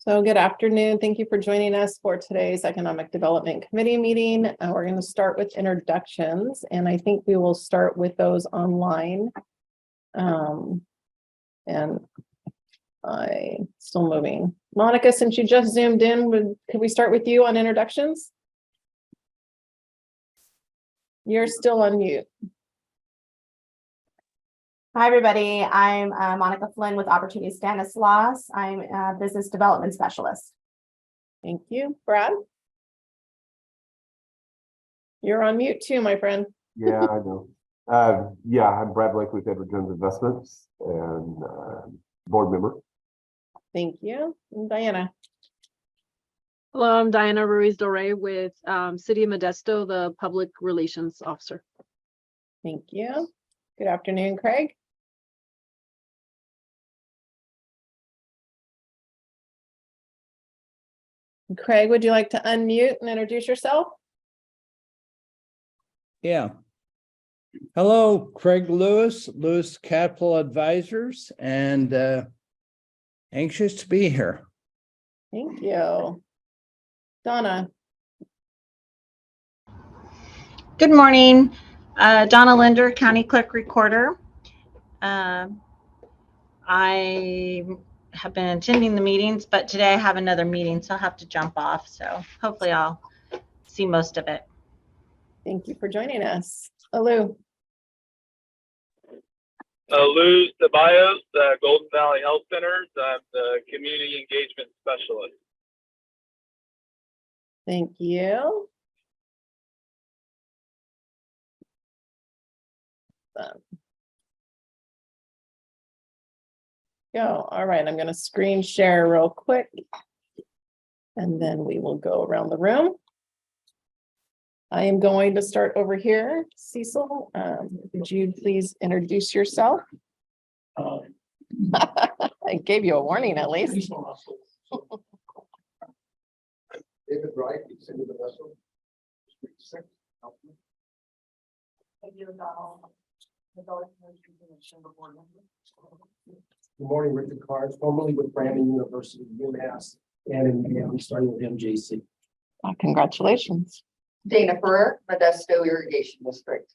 So good afternoon. Thank you for joining us for today's Economic Development Committee meeting. We're going to start with introductions, and I think we will start with those online. And still moving. Monica, since you just zoomed in, could we start with you on introductions? You're still on mute. Hi, everybody. I'm Monica Flynn with Opportunity Stanislaus. I'm a business development specialist. Thank you. Brad? You're on mute too, my friend. Yeah, I know. Yeah, I'm Brad Blake with Edward Jones Investments and board member. Thank you. And Diana? Hello, I'm Diana Ruiz Del Rey with City of Modesto, the Public Relations Officer. Thank you. Good afternoon, Craig. Craig, would you like to unmute and introduce yourself? Yeah. Hello, Craig Lewis, Lewis Capital Advisors, and anxious to be here. Thank you. Donna? Good morning, Donna Linder, County Clerk Recorder. I have been attending the meetings, but today I have another meeting, so I'll have to jump off. So hopefully I'll see most of it. Thank you for joining us. Alou? Lou Ceballos, Golden Valley Health Centers. I'm the Community Engagement Specialist. Thank you. Go. All right, I'm going to screen share real quick. And then we will go around the room. I am going to start over here. Cecil, would you please introduce yourself? I gave you a warning at least. David Wright, City of Modesto. Good morning, Richard Cards, formerly with Brandon University, UMass, and we started with MJC. Congratulations. Dana Ferrer, Modesto Irrigation District.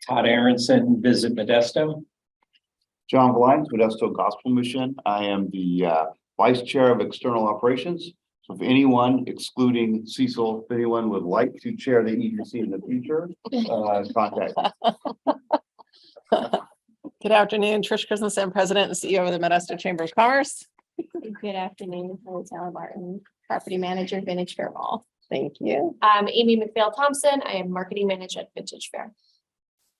Todd Aronson, Visit Modesto. John Blynes, Modesto Gospel Mission. I am the Vice Chair of External Operations. So if anyone, excluding Cecil, if anyone would like to chair the EDC in the future, contact. Good afternoon, Trish Christensen, President and CEO of the Modesto Chamber of Commerce. Good afternoon, I'm Taylor Martin, Property Manager, Vintage Fair Mall. Thank you. I'm Amy McPhail Thompson. I am Marketing Manager at Vintage Fair.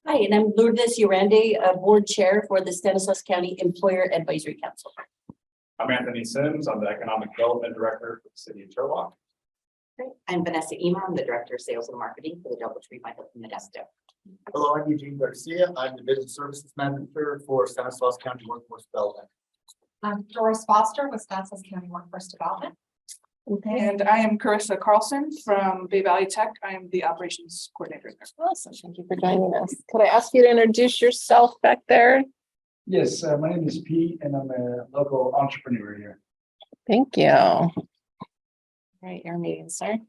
Hi, and I'm Lourdes Urande, Board Chair for the Stanislaus County Employer Advisory Council. I'm Anthony Sims. I'm the Economic Development Director for the City of Turlock. I'm Vanessa Ema. I'm the Director of Sales and Marketing for the Doubletree by Hilton Modesto. Hello, I'm Eugene Garcia. I'm the Business Services Manager for Stanislaus County Workforce Development. I'm Doris Foster with Stanislaus County Workforce Development. Okay. And I am Carissa Carlson from Bay Valley Tech. I am the operations coordinator there. Awesome. Thank you for joining us. Could I ask you to introduce yourself back there? Yes, my name is Pete, and I'm a local entrepreneur here. Thank you. All right, your meeting, sir.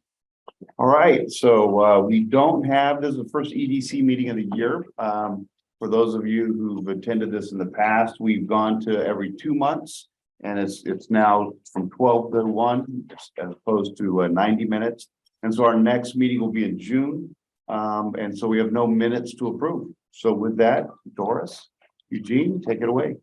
All right, so we don't have, this is the first EDC meeting of the year. For those of you who've attended this in the past, we've gone to every 2 months. And it's now from 12 to 1 as opposed to 90 minutes. And so our next meeting will be in June. And so we have no minutes to approve. So with that, Doris, Eugene, take it away.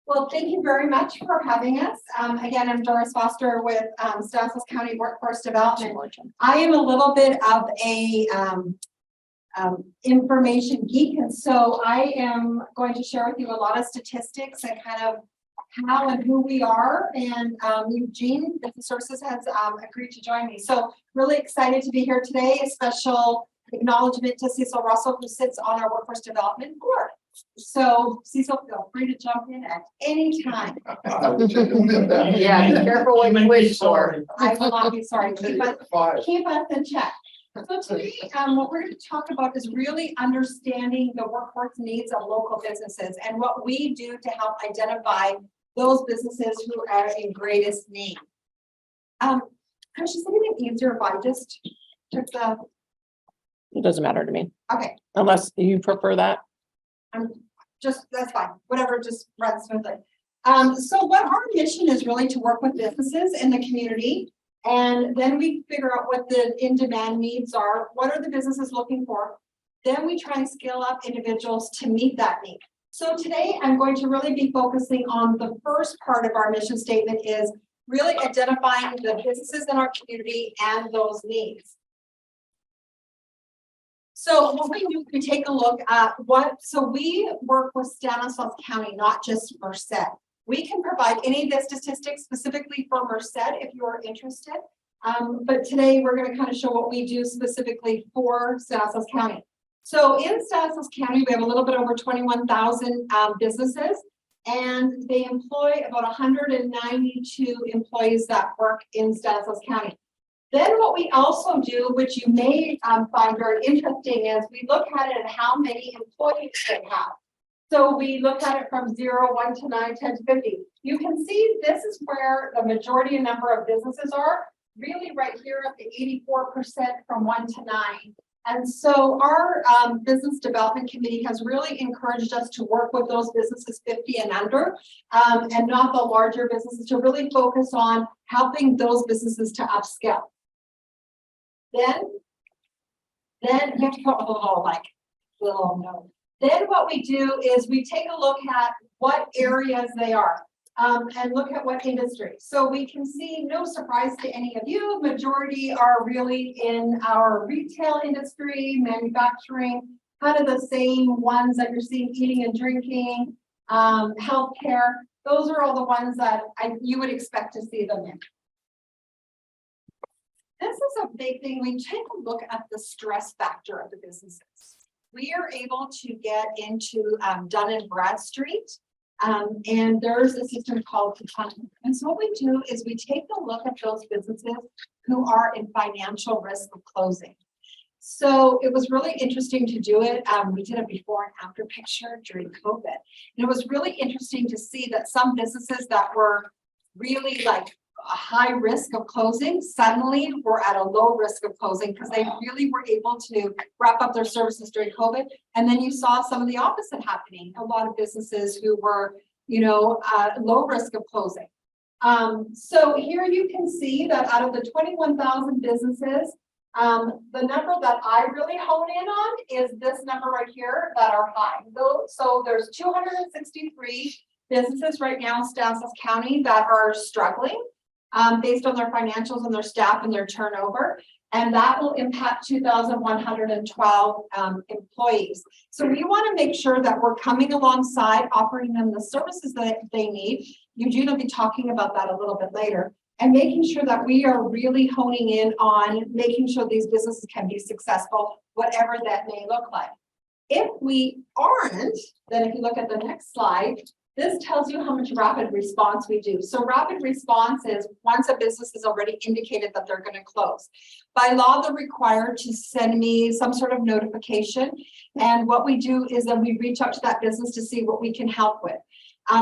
Well, thank you very much for having us. Again, I'm Doris Foster with Stanislaus County Workforce Development. I am a little bit of a information geek, and so I am going to share with you a lot of statistics and kind of how and who we are. And Eugene, Business Services, has agreed to join me. So really excited to be here today. A special acknowledgement to Cecil Russell, who sits on our Workforce Development Board. So Cecil, feel free to jump in at any time. Yeah, be careful what you wish for. I will not be sorry. Keep us in check. So today, what we're going to talk about is really understanding the workforce needs of local businesses and what we do to help identify those businesses who are in greatest need. Chris, is it easier if I just took the, It doesn't matter to me, okay, unless you prefer that. that's fine, whatever, just runs smoothly. So what our mission is really to work with businesses in the community. And then we figure out what the in-demand needs are. What are the businesses looking for? Then we try and scale up individuals to meet that need. So today I'm going to really be focusing on the first part of our mission statement is really identifying the businesses in our community and those needs. So what we do, we take a look at so we work with Stanislaus County, not just Merced. We can provide any of the statistics specifically for Merced if you are interested. But today we're going to kind of show what we do specifically for Stanislaus County. So in Stanislaus County, we have a little bit over 21,000 businesses, and they employ about 192 employees that work in Stanislaus County. Then what we also do, which you may find very interesting, is we look at it at how many employees they have. So we look at it from 0, 1 to 9, 10 to 50. You can see this is where the majority of number of businesses are, really right here at the 84% from 1 to 9. And so our business development committee has really encouraged us to work with those businesses 50 and under, and not the larger businesses, to really focus on helping those businesses to upscale. Then you have to put a little note. Then what we do is we take a look at what areas they are, and look at what industry. So we can see, no surprise to any of you, majority are really in our retail industry, manufacturing, kind of the same ones that you're seeing, eating and drinking, healthcare. Those are all the ones that you would expect to see them in. This is a big thing. We take a look at the stress factor of the businesses. We are able to get into Dun & Bradstreet, and there's a system called Katana. And so what we do is we take a look at those businesses who are in financial risk of closing. So it was really interesting to do it. We did a before and after picture during COVID. And it was really interesting to see that some businesses that were really like a high risk of closing suddenly were at a low risk of closing because they really were able to wrap up their services during COVID. And then you saw some of the opposite happening. A lot of businesses who were, low risk of closing. So here you can see that out of the 21,000 businesses, the number that I really hone in on is this number right here that are high. So there's 263 businesses right now in Stanislaus County that are struggling. Based on their financials and their staff and their turnover, and that will impact 2,112 employees. So we want to make sure that we're coming alongside, offering them the services that they need. Eugene will be talking about that a little bit later, and making sure that we are really honing in on making sure these businesses can be successful, whatever that may look like. If we aren't, then if you look at the next slide, this tells you how much rapid response we do. So rapid response is once a business has already indicated that they're going to close. By law, they're required to send me some sort of notification. And what we do is then we reach out to that business to see what we can help with.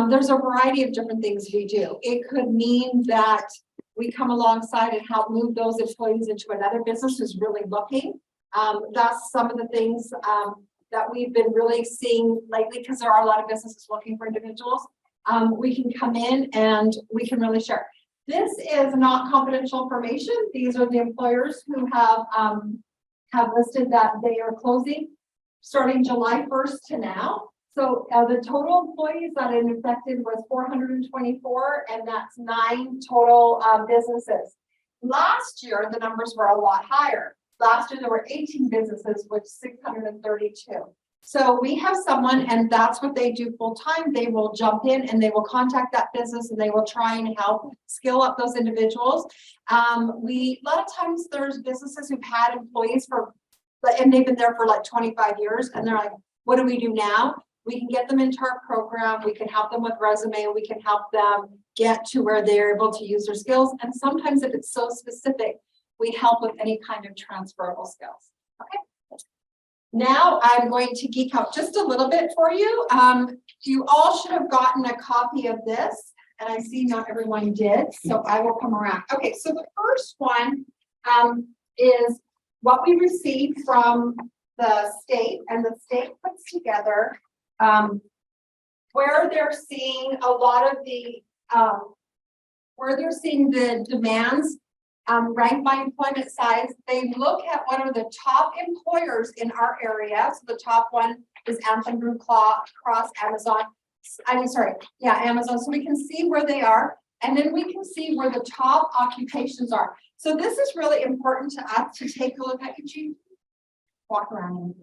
There's a variety of different things we do. It could mean that we come alongside and help move those employees into another business who's really looking. That's some of the things that we've been really seeing lately, because there are a lot of businesses looking for individuals. We can come in and we can really share. This is not confidential information. These are the employers who have listed that they are closing starting July 1st to now. So the total employees that it affected was 424, and that's 9 total businesses. Last year, the numbers were a lot higher. Last year, there were 18 businesses with 632. So we have someone, and that's what they do full time. They will jump in and they will contact that business and they will try and help skill up those individuals. A lot of times there's businesses who've had employees and they've been there for like 25 years, and they're like, what do we do now? We can get them into our program. We can help them with resume. We can help them get to where they're able to use their skills. And sometimes if it's so specific, we help with any kind of transferable skills. Okay. Now I'm going to geek out just a little bit for you. You all should have gotten a copy of this. And I see not everyone did, so I will come around. Okay, so the first one is what we received from the state, and the state puts together where they're seeing a lot of the where they're seeing the demands ranked by employment size. They look at what are the top employers in our area. So the top one is Anthem Blue Cross, Amazon. Amazon. So we can see where they are, and then we can see where the top occupations are. So this is really important to us to take a look at. Could you walk around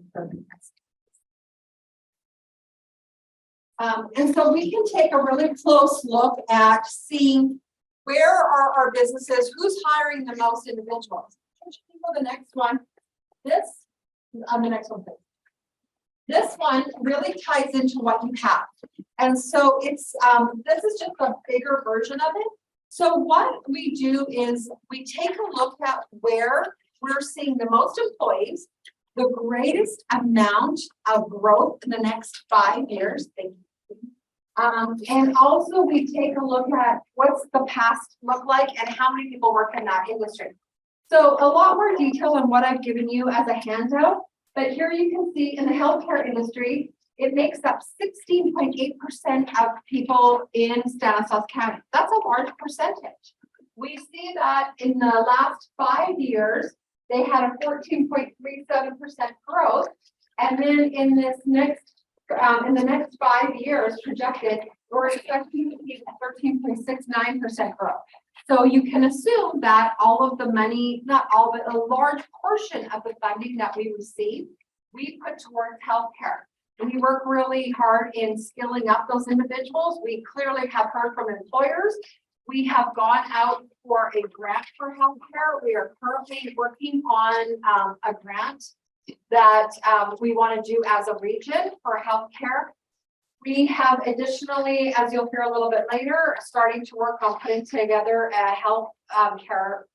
and so we can take a really close look at seeing where are our businesses, who's hiring the most individuals. Could you go to the next one? This on the next one, please. This one really ties into what you have. And so it's this is just a bigger version of it. So what we do is we take a look at where we're seeing the most employees, the greatest amount of growth in the next 5 years. And also we take a look at what's the past look like and how many people work in that industry. So a lot more detail on what I've given you as a handout. But here you can see in the healthcare industry, it makes up 16.8% of people in Stanislaus County. That's a large percentage. We see that in the last 5 years, they had a 14.37% growth. And then in this next, in the next 5 years projected, we're expecting to see 13.69% growth. So you can assume that all of the money, not all, but a large portion of the funding that we receive, we put towards healthcare. We work really hard in skilling up those individuals. We clearly have heard from employers. We have gone out for a grant for healthcare. We are currently working on a grant that we want to do as a region for healthcare. We have additionally, as you'll hear a little bit later, starting to work on putting together a health care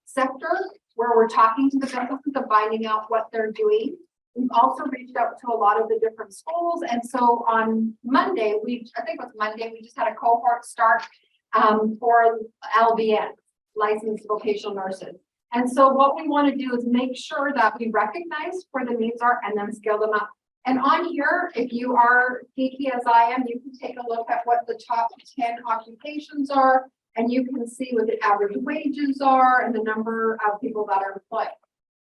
sector where we're talking to the businesses and finding out what they're doing. We've also reached out to a lot of the different schools. And so on Monday, I think it was Monday, we just had a cohort start for LVN, licensed vocational nurses. And so what we want to do is make sure that we recognize where the needs are and then scale them up. And on here, if you are geeky as I am, you can take a look at what the top 10 occupations are, and you can see what the average wages are and the number of people that are employed.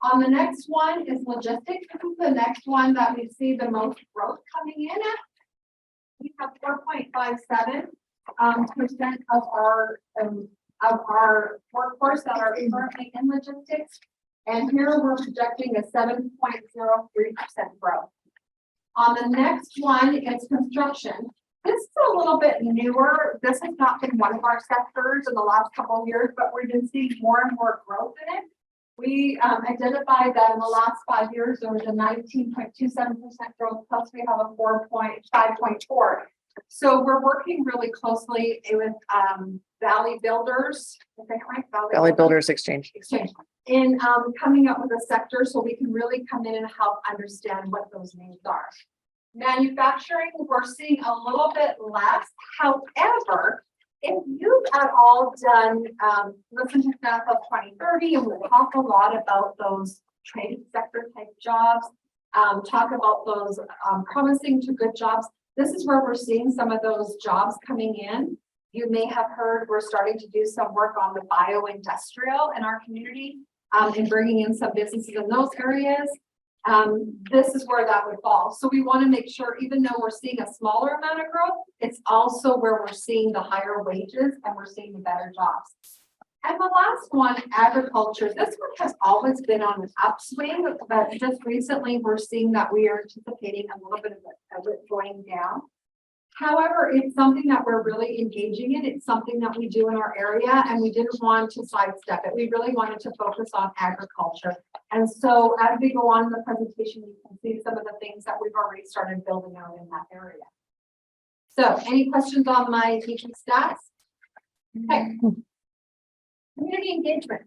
On the next one is logistics. This is the next one that we see the most growth coming in at. We have 4.57% of our workforce that are currently in logistics. And here we're projecting a 7.03% growth. On the next one is construction. This is a little bit newer. This has not been one of our sectors in the last couple of years, but we've been seeing more and more growth in it. We identified that in the last 5 years, there was a 19.27% growth, plus we have a 5.4. So we're working really closely with Valley Builders, Valley Builders Exchange. In coming up with a sector so we can really come in and help understand what those needs are. Manufacturing, we're seeing a little bit less. However, if you've at all done, listen to Staff of 2030, and we'll talk a lot about those trade sector type jobs, talk about those promising to good jobs. This is where we're seeing some of those jobs coming in. You may have heard we're starting to do some work on the bio-industrial in our community and bringing in some businesses in those areas. This is where that would fall. So we want to make sure, even though we're seeing a smaller amount of growth, it's also where we're seeing the higher wages and we're seeing the better jobs. And the last one, agriculture. This one has always been on an upswing, but just recently we're seeing that we are anticipating a little bit of it going down. However, it's something that we're really engaging in. It's something that we do in our area, and we didn't want to sidestep it. We really wanted to focus on agriculture. And so as we go on in the presentation, you can see some of the things that we've already started building out in that area. So any questions on my teaching stats? Okay. Community engagement.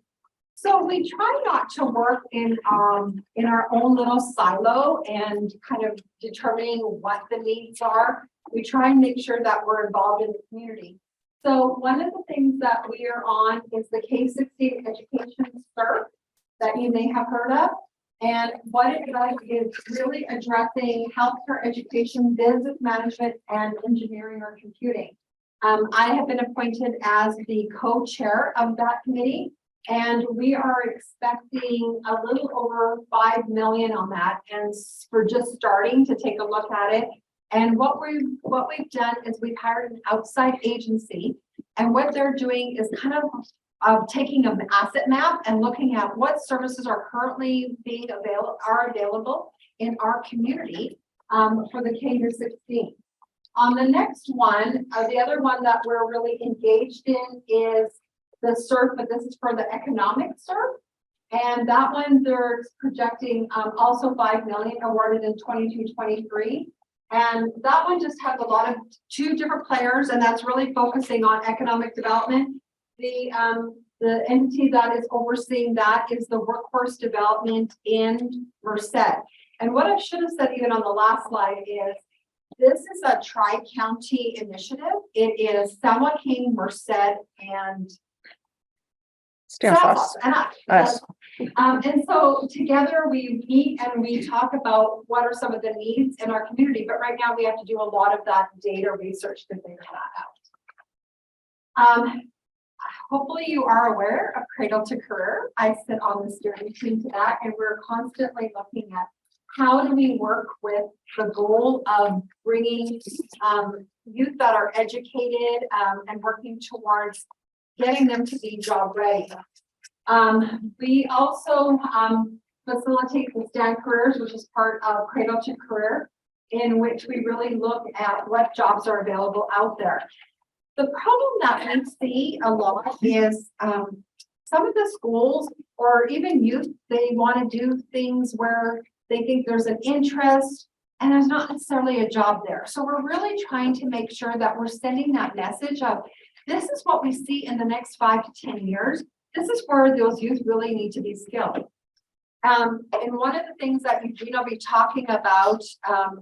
So we try not to work in our own little silo and kind of determining what the needs are. We try and make sure that we're involved in the community. So one of the things that we are on is the K-16 Education CERT that you may have heard of. And what it does is really addressing healthcare education, business management, and engineering or computing. I have been appointed as the co-chair of that committee, and we are expecting a little over 5 million on that, and for just starting to take a look at it. And what we've done is we've hired an outside agency, and what they're doing is kind of taking an asset map and looking at what services are currently available in our community for the K-16. On the next one, the other one that we're really engaged in is the CERT, but this is for the economic CERT. And that one, they're projecting also 5 million awarded in 22-23. And that one just has a lot of 2 different players, and that's really focusing on economic development. The entity that is overseeing that is the workforce development in Merced. And what I should have said even on the last slide is this is a tri-county initiative. It is San Joaquin, Merced, and Stanislaus. Us. And so together we meet and we talk about what are some of the needs in our community, but right now we have to do a lot of that data research to figure that out. Hopefully you are aware of Cradle to Career. I sit on the steering team to that, and we're constantly looking at how do we work with the goal of bringing youth that are educated and working towards getting them to be job ready. We also facilitate the STAN Careers, which is part of Cradle to Career, in which we really look at what jobs are available out there. The problem that we see a lot is some of the schools or even youth, they want to do things where they think there's an interest and there's not necessarily a job there. So we're really trying to make sure that we're sending that message of this is what we see in the next 5 to 10 years. This is where those youth really need to be skilled. And one of the things that Eugene will be talking about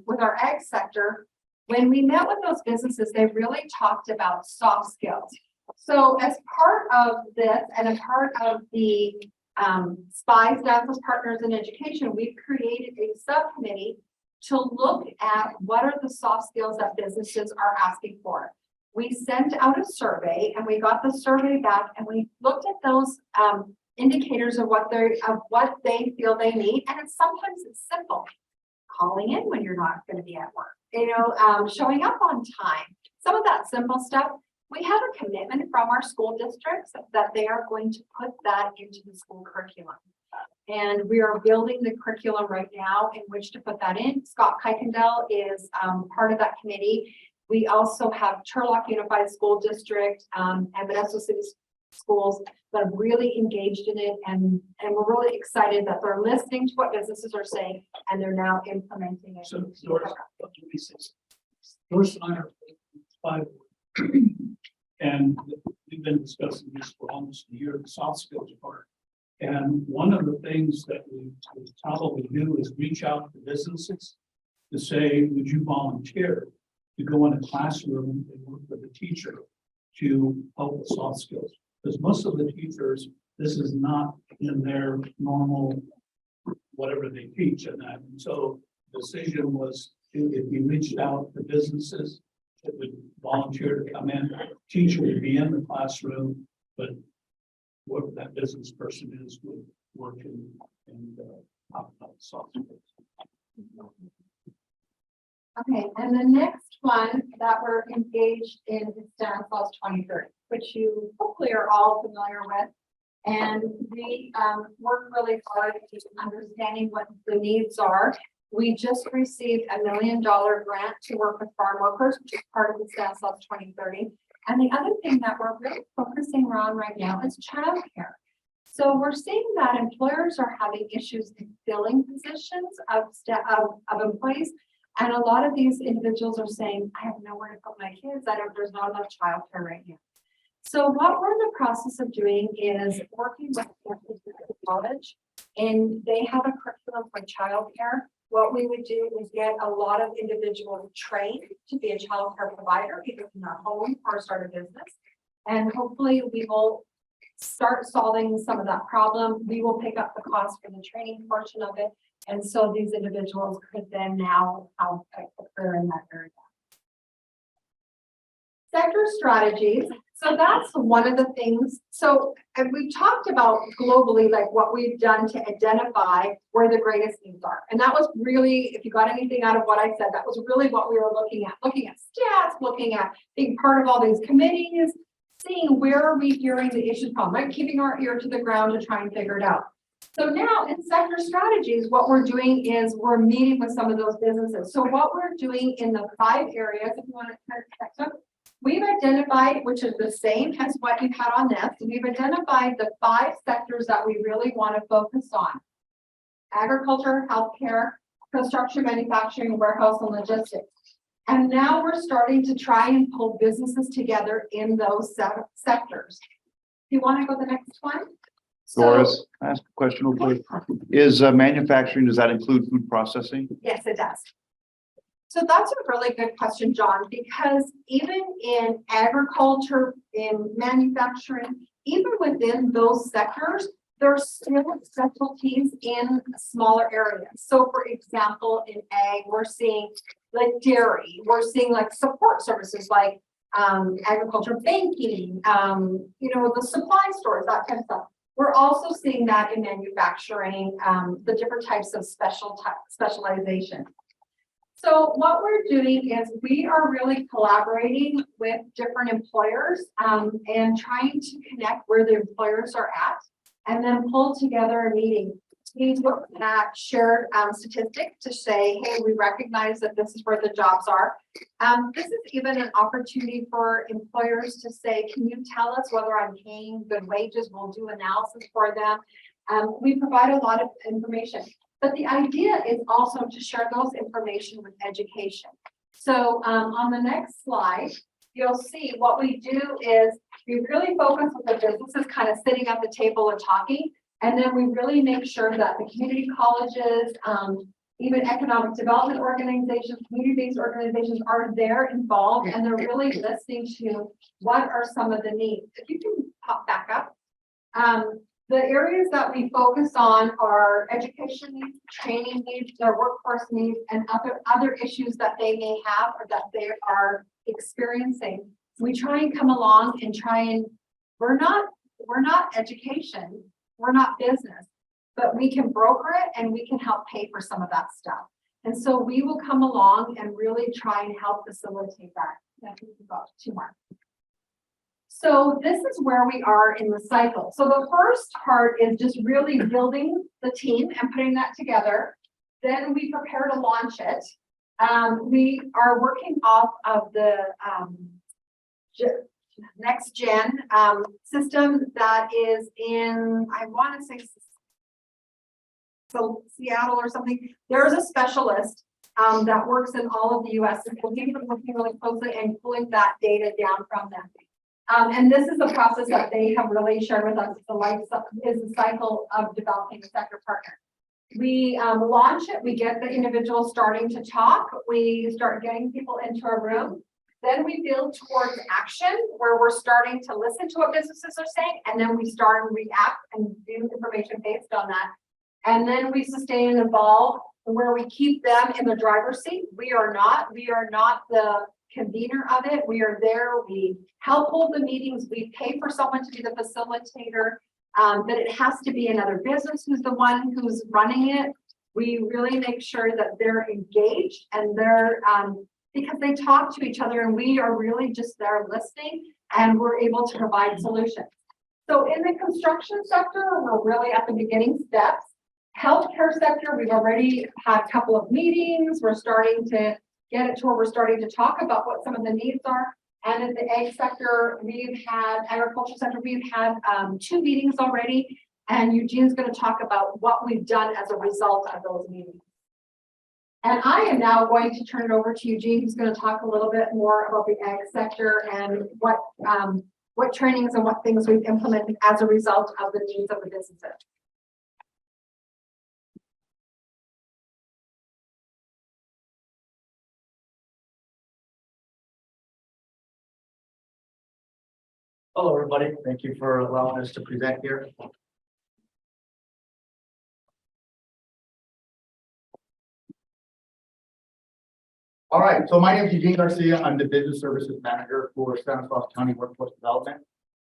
with our ag sector, when we met with those businesses, they really talked about soft skills. So as part of this and a part of the SPI, Staff as Partners in Education, we've created a subcommittee to look at what are the soft skills that businesses are asking for. We sent out a survey and we got the survey back and we looked at those indicators of what they feel they need. And sometimes it's simple. Calling in when you're not going to be at work, showing up on time, some of that simple stuff. We have a commitment from our school districts that they are going to put that into the school curriculum. And we are building the curriculum right now in which to put that in. Scott Kuykendall is part of that committee. We also have Turlock Unified School District and Modesto City Schools that are really engaged in it. And we're really excited that they're listening to what businesses are saying and they're now implementing it. So Doris and I are 5, and we've been discussing this for almost a year, the soft skills part. And one of the things that we probably do is reach out to businesses to say, would you volunteer to go in a classroom and work with a teacher to help with soft skills? Because most of the teachers, this is not in their normal, whatever they teach and that. And so the decision was if we reached out to businesses that would volunteer to come in, teacher would be in the classroom, but whoever that business person is would work in talk about soft skills. Okay, and the next one that we're engaged in is Stanislaus 2030, which you hopefully are all familiar with. And we work really hard in understanding what the needs are. We just received $1 million grant to work with farm workers, which is part of the Stanislaus 2030. And the other thing that we're really focusing on right now is childcare. So we're seeing that employers are having issues in filling positions of employees. And a lot of these individuals are saying, I have nowhere to put my kids. There's not enough childcare right now. So what we're in the process of doing is working with the college, and they have a curriculum for childcare. What we would do is get a lot of individuals trained to be a childcare provider, either in their home or start a business. And hopefully we will start solving some of that problem. We will pick up the cost for the training portion of it. And so these individuals could then now have a career in that area. Sector strategies. So that's one of the things. So, and we've talked about globally, like what we've done to identify where the greatest needs are. And that was really, if you got anything out of what I said, that was really what we were looking at stats, looking at being part of all these committees, seeing where are we hearing the issues from, like keeping our ear to the ground to try and figure it out. So now in sector strategies, what we're doing is we're meeting with some of those businesses. So what we're doing in the 5 areas, if you want to kind of check them, we've identified, which is the same as what you had on this, we've identified the 5 sectors that we really want to focus on. Agriculture, healthcare, construction, manufacturing, warehouse, and logistics. And now we're starting to try and pull businesses together in those sectors. Do you want to go to the next one? Doris, can I ask a question real quick? Is manufacturing, does that include food processing? Yes, it does. So that's a really good question, John, because even in agriculture, in manufacturing, even within those sectors, there's still specialties in smaller areas. So for example, in ag, we're seeing like dairy, we're seeing like support services like agriculture banking, the supply stores, that kind of stuff. We're also seeing that in manufacturing, the different types of specialization. So what we're doing is we are really collaborating with different employers and trying to connect where the employers are at and then pull together a meeting. We look at shared statistics to say, hey, we recognize that this is where the jobs are. This is even an opportunity for employers to say, can you tell us whether I'm paying good wages? We'll do analysis for them. We provide a lot of information, but the idea is also to share those information with education. So on the next slide, you'll see what we do is we really focus on the businesses kind of sitting at the table and talking. And then we really make sure that the community colleges, even economic development organizations, community-based organizations are there involved and they're really listening to what are some of the needs. If you can pop back up. The areas that we focus on are education needs, training needs, their workforce needs, and other issues that they may have or that they are experiencing. We try and come along and we're not education. We're not business, but we can broker it and we can help pay for some of that stuff. And so we will come along and really try and help facilitate that. I think we've got 2 more. So this is where we are in the cycle. So the first part is just really building the team and putting that together. Then we prepare to launch it. We are working off of the next gen system that is in, I want to say, so Seattle or something. There's a specialist that works in all of the US and we'll be working really closely and pulling that data down from them. And this is the process that they have really shared with us. The cycle of developing a sector partner. We launch it, we get the individual starting to talk, we start getting people into a room. Then we build towards action where we're starting to listen to what businesses are saying, and then we start and react and do information based on that. And then we sustain and evolve where we keep them in the driver's seat. We are not the convener of it. We are there. We help hold the meetings. We pay for someone to be the facilitator, but it has to be another business who's the one who's running it. We really make sure that they're engaged and they're because they talk to each other and we are really just there listening and we're able to provide solutions. So in the construction sector, we're really at the beginning steps. Healthcare sector, we've already had a couple of meetings. We're starting to get it to where we're starting to talk about what some of the needs are. And in the ag sector, agriculture sector, we've had 2 meetings already. And Eugene's going to talk about what we've done as a result of those meetings. And I am now going to turn it over to Eugene, who's going to talk a little bit more about the ag sector and what trainings and what things we've implemented as a result of the needs of the businesses. Hello, everybody. Thank you for allowing us to present here. All right, so my name is Eugene Garcia. I'm the Business Services Manager for Stanislaus County Workforce Development.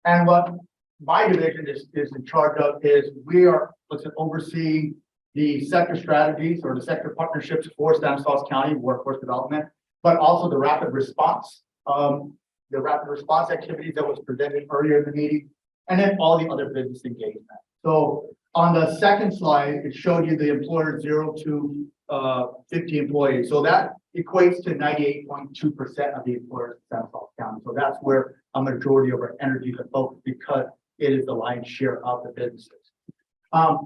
And what my division is in charge of is we are overseeing the sector strategies or the sector partnerships for Stanislaus County Workforce Development, but also the rapid response activities that was presented earlier in the meeting, and then all the other business engagement. So on the second slide, it showed you the employer 0 to 50 employees. So that equates to 98.2% of the employers in Stanislaus County. So that's where a majority of our energy is focused because it is the lion's share of the businesses.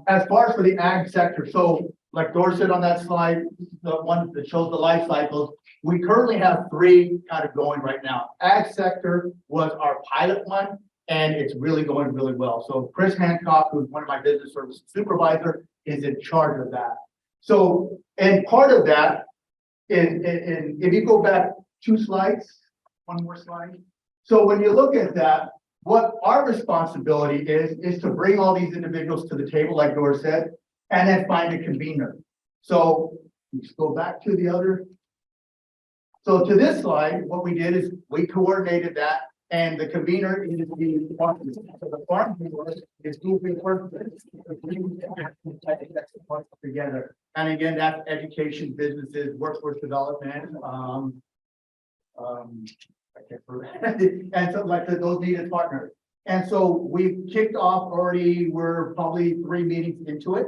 As far as for the ag sector, so like Doris said on that slide, the one that shows the life cycles, we currently have 3 kind of going right now. Ag sector was our pilot one, and it's really going really well. So Chris Hancock, who's one of my business services supervisor, is in charge of that. So, and part of that is, if you go back 2 slides, one more slide. So when you look at that, what our responsibility is to bring all these individuals to the table, like Doris said, and then find a convener. So let's go back to the other. So to this slide, what we did is we coordinated that, and the convener is the farm. So the farm is moving together. And again, that's education, businesses, workforce development, and so like those needed partners. And so we've kicked off already, we're probably 3 meetings into it.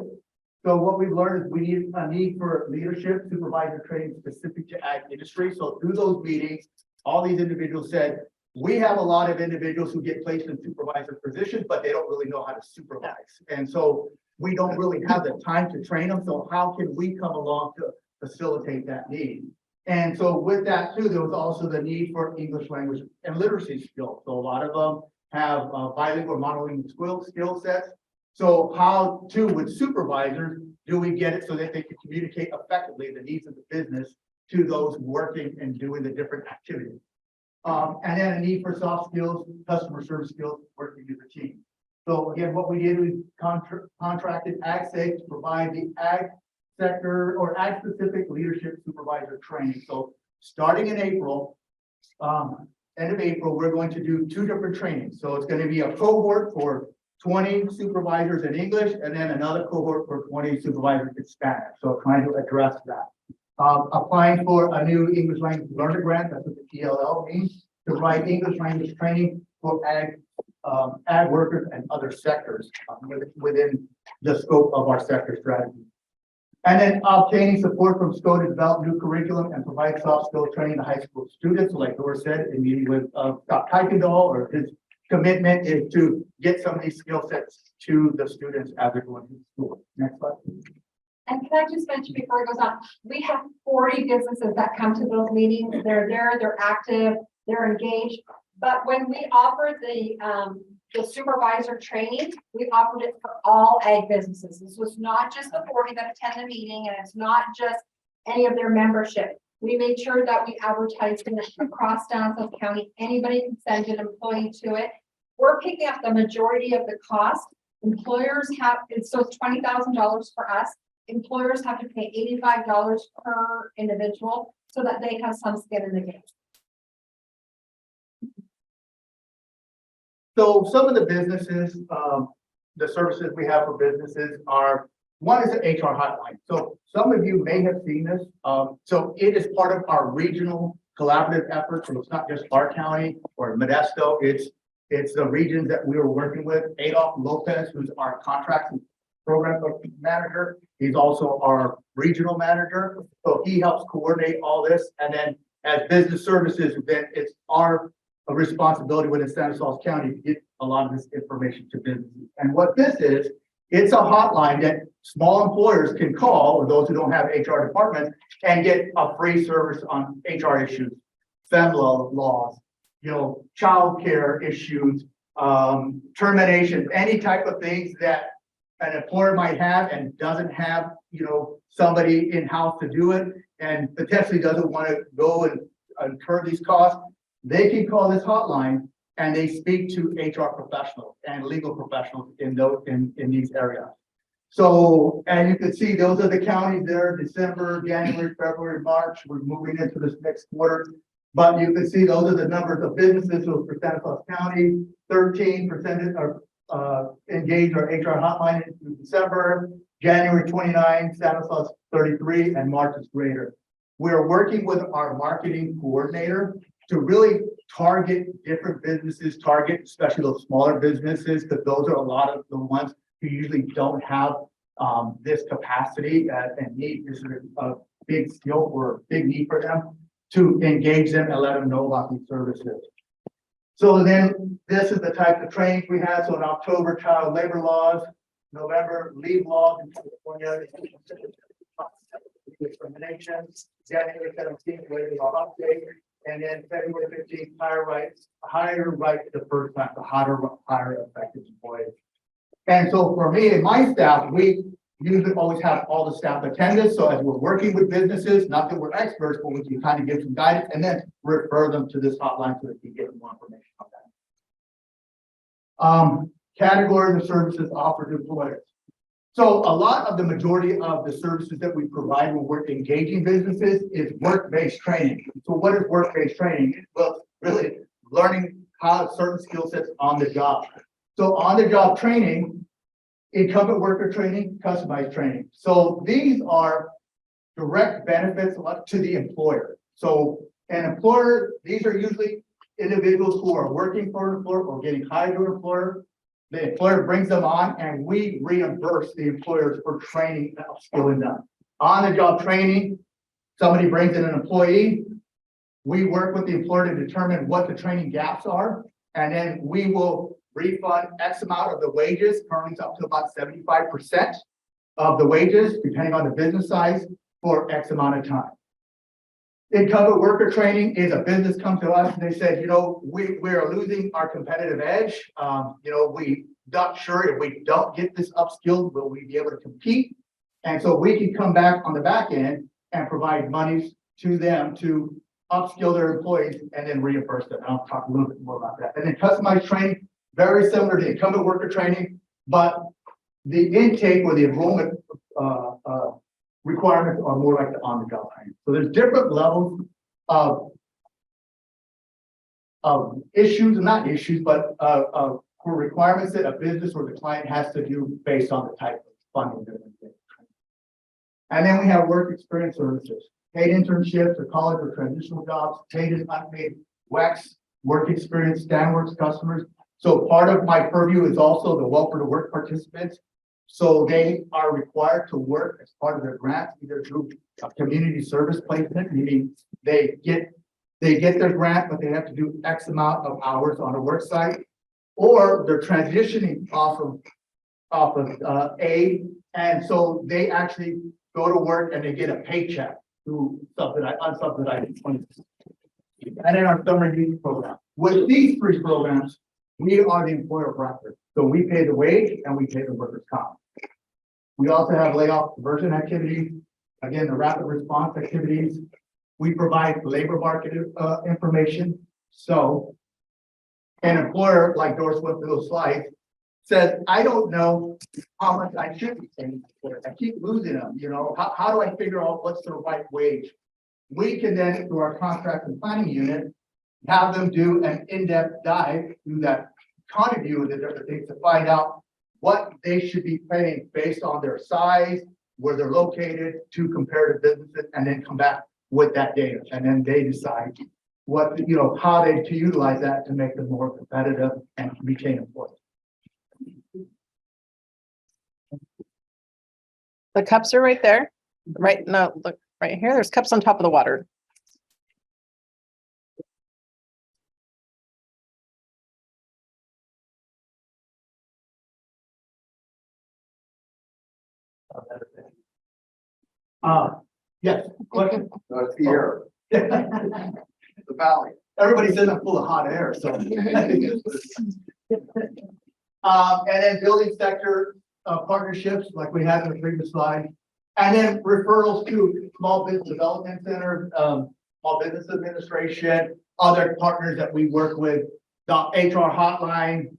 So what we've learned is we need a need for leadership, supervisor training specific to ag industry. So through those meetings, all these individuals said, we have a lot of individuals who get placed in supervisor positions, but they don't really know how to supervise. And so we don't really have the time to train them. So how can we come along to facilitate that need? And so with that too, there was also the need for English language and literacy skills. So a lot of them have bilingual monolingual skill sets. So how too with supervisors do we get it so that they can communicate effectively the needs of the business to those working and doing the different activities? And then a need for soft skills, customer service skills, working as a team. So again, what we did, we contracted AgSafe to provide the ag sector or ag specific leadership supervisor training. So starting in April, end of April, we're going to do 2 different trainings. So it's going to be a cohort for 20 supervisors in English, and then another cohort for 20 supervisors in Spanish. So trying to address that. Applying for a new English language learner grant, that's what the ELL means, to provide English language training for ag workers and other sectors within the scope of our sector strategy. And then obtaining support from SCO to develop new curriculum and provide soft skill training to high school students. Like Doris said, in meeting with Scott Kuykendall, or his commitment is to get some of these skill sets to the students as they're going to school. Next slide. And can I just mention before it goes on, we have 40 businesses that come to those meetings. They're there, they're active, they're engaged. But when we offer the supervisor training, we offered it for all ag businesses. This was not just the 40 that attend the meeting, and it's not just any of their membership. We made sure that we advertised it across Stanislaus County. Anybody can send an employee to it. We're picking up the majority of the cost. Employers have, so it's $20,000 for us. Employers have to pay $85 per individual so that they have some skin in the game. So some of the businesses, the services we have for businesses are, one is an HR hotline. So some of you may have seen this. So it is part of our regional collaborative effort. So it's not just our county or Modesto. It's the regions that we were working with. Adolf Lopez, who's our contracts and program manager. He's also our regional manager. So he helps coordinate all this. And then as business services, then it's our responsibility within Stanislaus County to get a lot of this information to businesses. And what this is, it's a hotline that small employers can call, or those who don't have HR departments, and get a free service on HR issues, FEMLA laws, childcare issues, termination, any type of things that an employer might have and doesn't have, somebody in-house to do it, and potentially doesn't want to go and incur these costs. They can call this hotline, and they speak to HR professionals and legal professionals in those, in these areas. So, and you can see those are the counties there, December, January, February, March, we're moving into this next quarter. But you can see those are the numbers of businesses, so for Santa Claus County, 13% are engaged our HR hotline in December, January 29, Santa Claus 33, and March is greater. We're working with our marketing coordinator to really target different businesses, target especially those smaller businesses, because those are a lot of the ones who usually don't have this capacity and need. This is a big skill or big need for them to engage them and let them know about these services. So then this is the type of trainings we had. So in October, child labor laws, November, leave laws in California, discrimination, January 17th, labor law update, and then February 15th, higher right to the first time, the higher effective employees. And so for me and my staff, we usually always have all the staff attend this. So as we're working with businesses, not that we're experts, but we can kind of give some guidance and then refer them to this hotline so that you get more information on that. Categories of services offered to employers. So a lot of the majority of the services that we provide when we're engaging businesses is work-based training. So what is work-based training? Well, really learning how certain skill sets on the job. So on-the-job training, incumbent worker training, customized training. So these are direct benefits to the employer. So an employer, these are usually individuals who are working for an employer or getting hired to an employer. The employer brings them on and we reimburse the employers for training and upskilling them. On-the-job training, somebody brings in an employee. We work with the employer to determine what the training gaps are. And then we will refund X amount of the wages, currently up to about 75% of the wages, depending on the business size, for X amount of time. Incumbent worker training is a business come to us and they said, you know, we are losing our competitive edge. You know, we not sure if we don't get this upskilled, will we be able to compete? And so we can come back on the back end and provide monies to them to upskill their employees and then reimburse them. I'll talk a little bit more about that. And then customized training, very similar to incumbent worker training, but the intake or the enrollment requirements are more like the on-the-job training. So there's different levels of issues, not issues, but for requirements that a business or the client has to do based on the type of funding that they get. And then we have work experience services, paid internships or college or transitional jobs, paid and unpaid WEX, work experience, StanWorks customers. So part of my purview is also the welfare to work participants. So they are required to work as part of their grant, either through a community service placement, meaning they get their grant, but they have to do X amount of hours on a work site, or they're transitioning off of aid. And so they actually go to work and they get a paycheck through unsubsidized employment. And then our summer youth program. With these three programs, we are the employer of record. So we pay the wage and we pay the workers' comp. We also have layoff conversion activities. Again, the rapid response activities. We provide labor market information. So an employer, like Doris went through those slides, says, I don't know how much I should be paying. I keep losing them. You know, how do I figure out what's the right wage? We can then, through our contract and planning unit, have them do an in-depth dive through that kind of view of the different things to find out what they should be paying based on their size, where they're located, to comparative businesses, and then come back with that data. And then they decide what, you know, how to utilize that to make them more competitive and retain employees. The cups are right there. Right, no, look right here. There's cups on top of the water. Yes, question. It's the air. The valley. Everybody says I'm full of hot air, so. And then building sector partnerships, like we had in the previous slide. And then referrals to small business development centers, small business administration, other partners that we work with the HR hotline,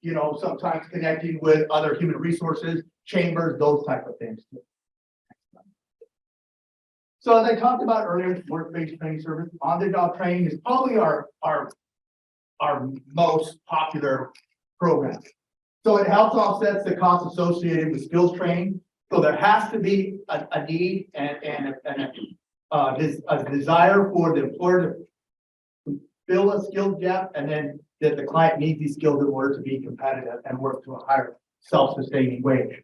you know, sometimes connecting with other human resources, chambers, those type of things. So as I talked about earlier, work-based training service, on-the-job training is probably our most popular program. So it helps offset the costs associated with skills training. So there has to be a need and a desire for the employer to fill a skill gap, and then that the client needs these skills in order to be competitive and work to a higher self-sustaining wage.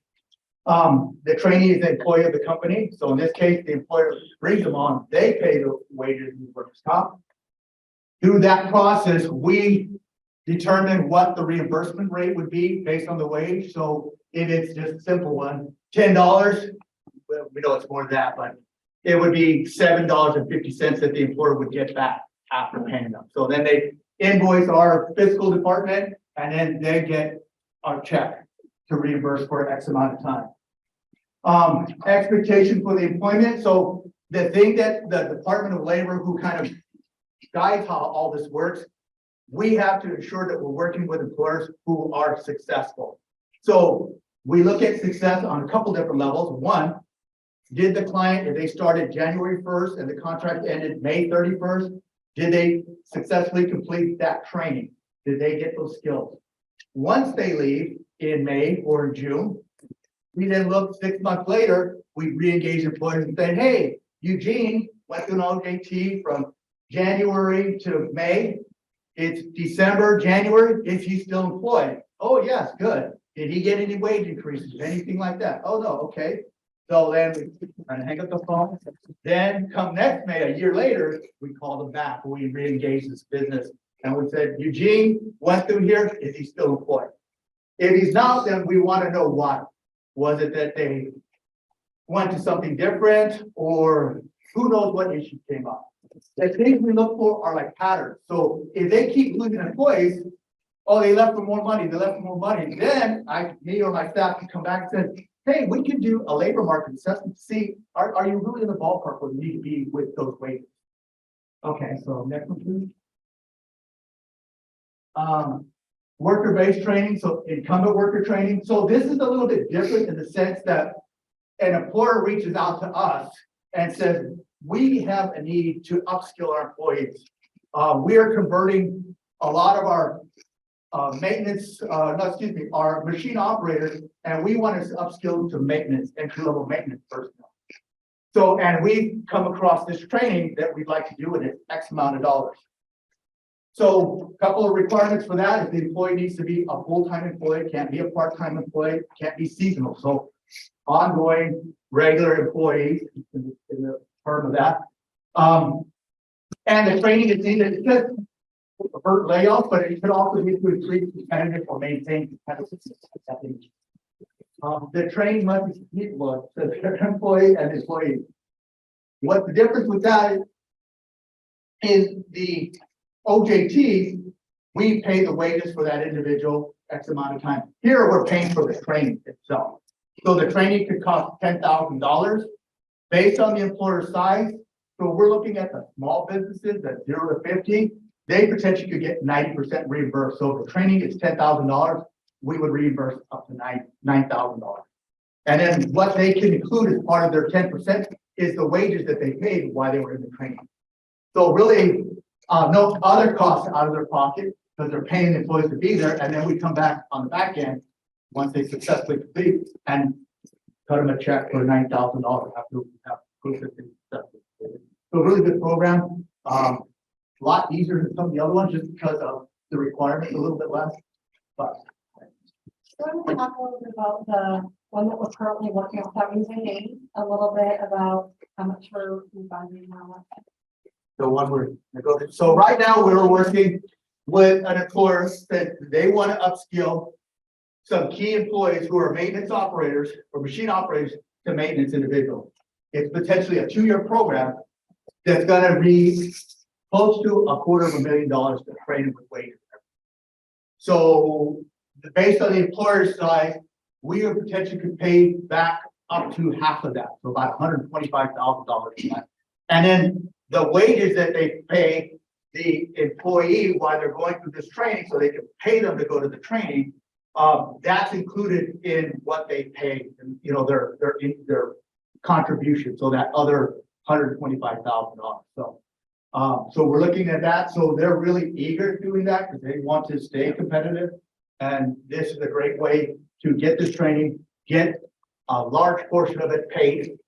The trainee is the employee of the company. So in this case, the employer brings them on, they pay the wages and workers' comp. Through that process, we determine what the reimbursement rate would be based on the wage. So if it's just a simple one, $10, well, we know it's more than that, but it would be $7.50 that the employer would get back after paying them. So then they invoice our fiscal department, and then they get our check to reimburse for X amount of time. Expectation for the employment. So the thing that the Department of Labor, who kind of guides how all this works, we have to ensure that we're working with employers who are successful. So we look at success on a couple different levels. One, did the client, if they started January 1st and the contract ended May 31st, did they successfully complete that training? Did they get those skills? Once they leave in May or in June, we then look 6 months later, we re-engage employers and say, hey, Eugene went through an OJT from January to May. It's December, January. Is he still employed? Oh, yes, good. Did he get any wage increases, anything like that? Oh, no, okay. So then we kind of hang up the phone. Then come next May, a year later, we call them back. We re-engage this business. And we said, Eugene went through here. Is he still employed? If he's not, then we want to know why. Was it that they went to something different, or who knows what issue came up? The things we look for are like patterns. So if they keep losing employees, oh, they left for more money, they left for more money, then me or my staff can come back and say, hey, we can do a labor market assessment to see, are you really in the ballpark where you need to be with those wages? Okay, so next one, please. Worker-based training, so incumbent worker training. So this is a little bit different in the sense that an employer reaches out to us and says, we have a need to upskill our employees. We are converting a lot of our our machine operators, and we want to upskill to maintenance, entry-level maintenance personnel. So, and we come across this training that we'd like to do with it, X amount of dollars. So a couple of requirements for that is the employee needs to be a full-time employee, can't be a part-time employee, can't be seasonal. So ongoing, regular employees in the term of that. And the training is needed to avert layoffs, but it could also be to increase competitive or maintain competitiveness. The training must be equal to the employee and employee. What the difference with that is the OJT, we pay the wages for that individual X amount of time. Here, we're paying for the training itself. So the training could cost $10,000 based on the employer size. So we're looking at the small businesses at 0 to 50. They potentially could get 90% reimbursed. So if the training is $10,000, we would reimburse up to $9,000. And then what they can include as part of their 10% is the wages that they paid while they were in the training. So really, no other costs out of their pocket because they're paying the employees to be there. And then we come back on the back end once they successfully complete and cut them a check for $9,000 after we have proof that they successfully completed. So a really good program. A lot easier than some of the other ones just because of the requirements a little bit less. But So I'm going to talk a little bit about the one that we're currently working on, that was in May, a little bit about how much we're funding now. the one we're negotiating. So right now we're working with an employer that they want to upskill some key employees who are maintenance operators or machine operators to maintenance individuals. It's potentially a 2-year program that's going to be close to $250,000 to train them with wages. So based on the employer side, we are potentially could pay back up to half of that, so about $125,000 a month. And then the wages that they pay the employee, while they're going through this training, so they can pay them to go to the training. That's included in what they pay, and, you know, their contribution, so that other $125,000. So we're looking at that. So they're really eager doing that because they want to stay competitive. And this is a great way to get this training, get a large portion of it paid,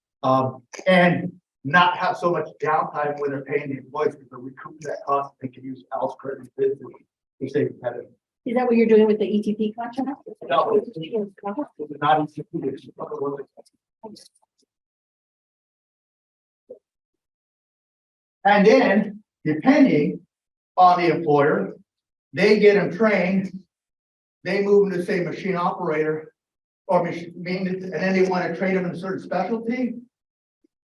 and not have so much downtime when they're paying the employees because they're recouping that cost. They can use elsewhere in business to stay competitive. Is that what you're doing with the ETP contract? No, it's not instituted. It's not a work. And then, depending on the employer, they get them trained. They move them to say machine operator or machine maintenance, and then they want to train them in a certain specialty.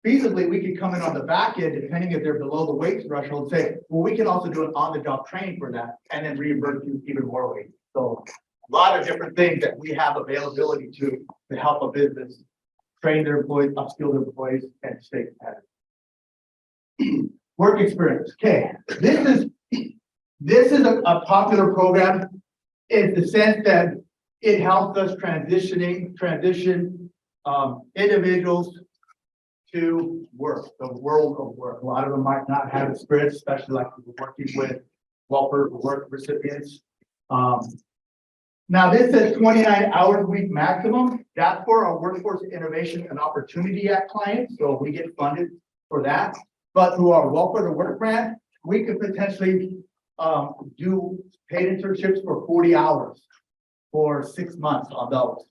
Feasibly, we could come in on the back end, depending if they're below the weight threshold, and say, well, we can also do an on-the-job training for that, and then reimburse you even more weight. So a lot of different things that we have availability to help a business train their employees, upskill their employees, and stay competitive. Work experience. Okay, this is a popular program in the sense that it helps us transition individuals to work, the world of work. A lot of them might not have experience, especially like we're working with welfare work recipients. Now this is 29 hours a week maximum. That's for our Workforce Innovation and Opportunity Act clients. So we get funded for that. But through our Welfare to Work grant, we could potentially do paid internships for 40 hours for 6 months on those.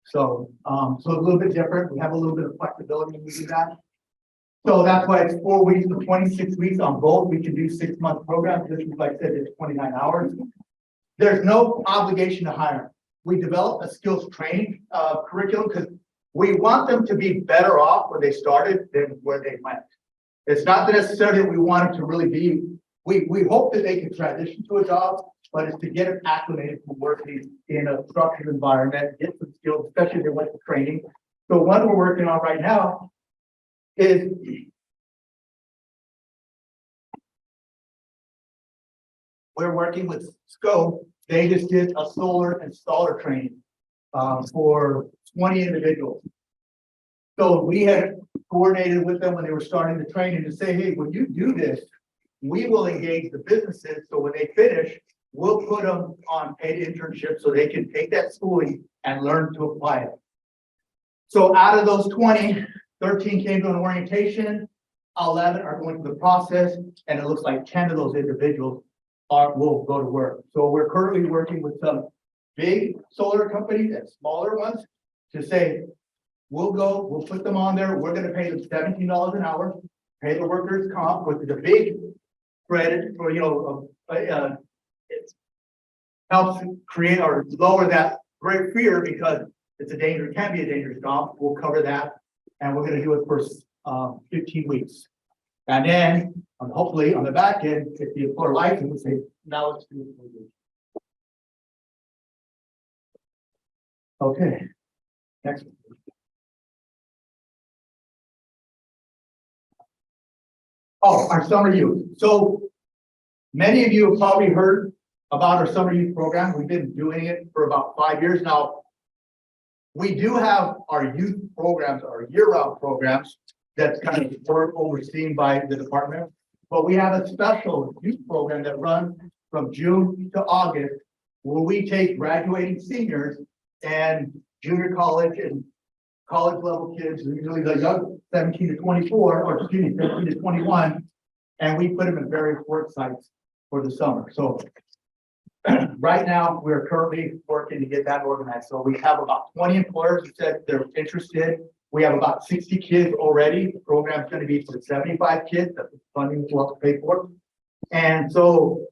So, so a little bit different. We have a little bit of flexibility when we do that. So that's why it's 4 weeks to 26 weeks on both. We can do 6-month programs. This is, like I said, it's 29 hours. There's no obligation to hire. We develop a skills training curriculum because we want them to be better off where they started than where they went. It's not necessarily that we want them to really be, we hope that they can transition to a job, but it's to get them acclimated to working in a structured environment, get some skills, especially if they went to training. So one we're working on right now is we're working with Scope. They just did a solar installer training for 20 individuals. So we had coordinated with them when they were starting the training to say, hey, when you do this, we will engage the businesses. So when they finish, we'll put them on paid internships so they can take that schooling and learn to apply it. So out of those 20, 13 came to an orientation, 11 are going through the process, and it looks like 10 of those individuals will go to work. So we're currently working with some big solar companies and smaller ones to say, we'll put them on there. We're going to pay them $17 an hour, pay the workers comp, which is a big credit for, it helps create or lower that great fear because it's a danger, it can be a dangerous job. We'll cover that. And we're going to do it for 15 weeks. And then hopefully on the back end, if the employer likes it, we'll say, now let's do it. Okay. Next. Oh, our summer youth. So many of you have probably heard about our summer youth program. We've been doing it for about 5 years now. We do have our youth programs, our year-round programs that's kind of overseen by the department. But we have a special youth program that runs from June to August, where we take graduating seniors and junior college and college level kids, usually the young 17 to 24, or excuse me, 17 to 21, and we put them in various work sites for the summer. So right now, we're currently working to get that organized. So we have about 20 employers who said they're interested. We have about 60 kids already. The program's going to be for 75 kids that the funding will have to pay for. And so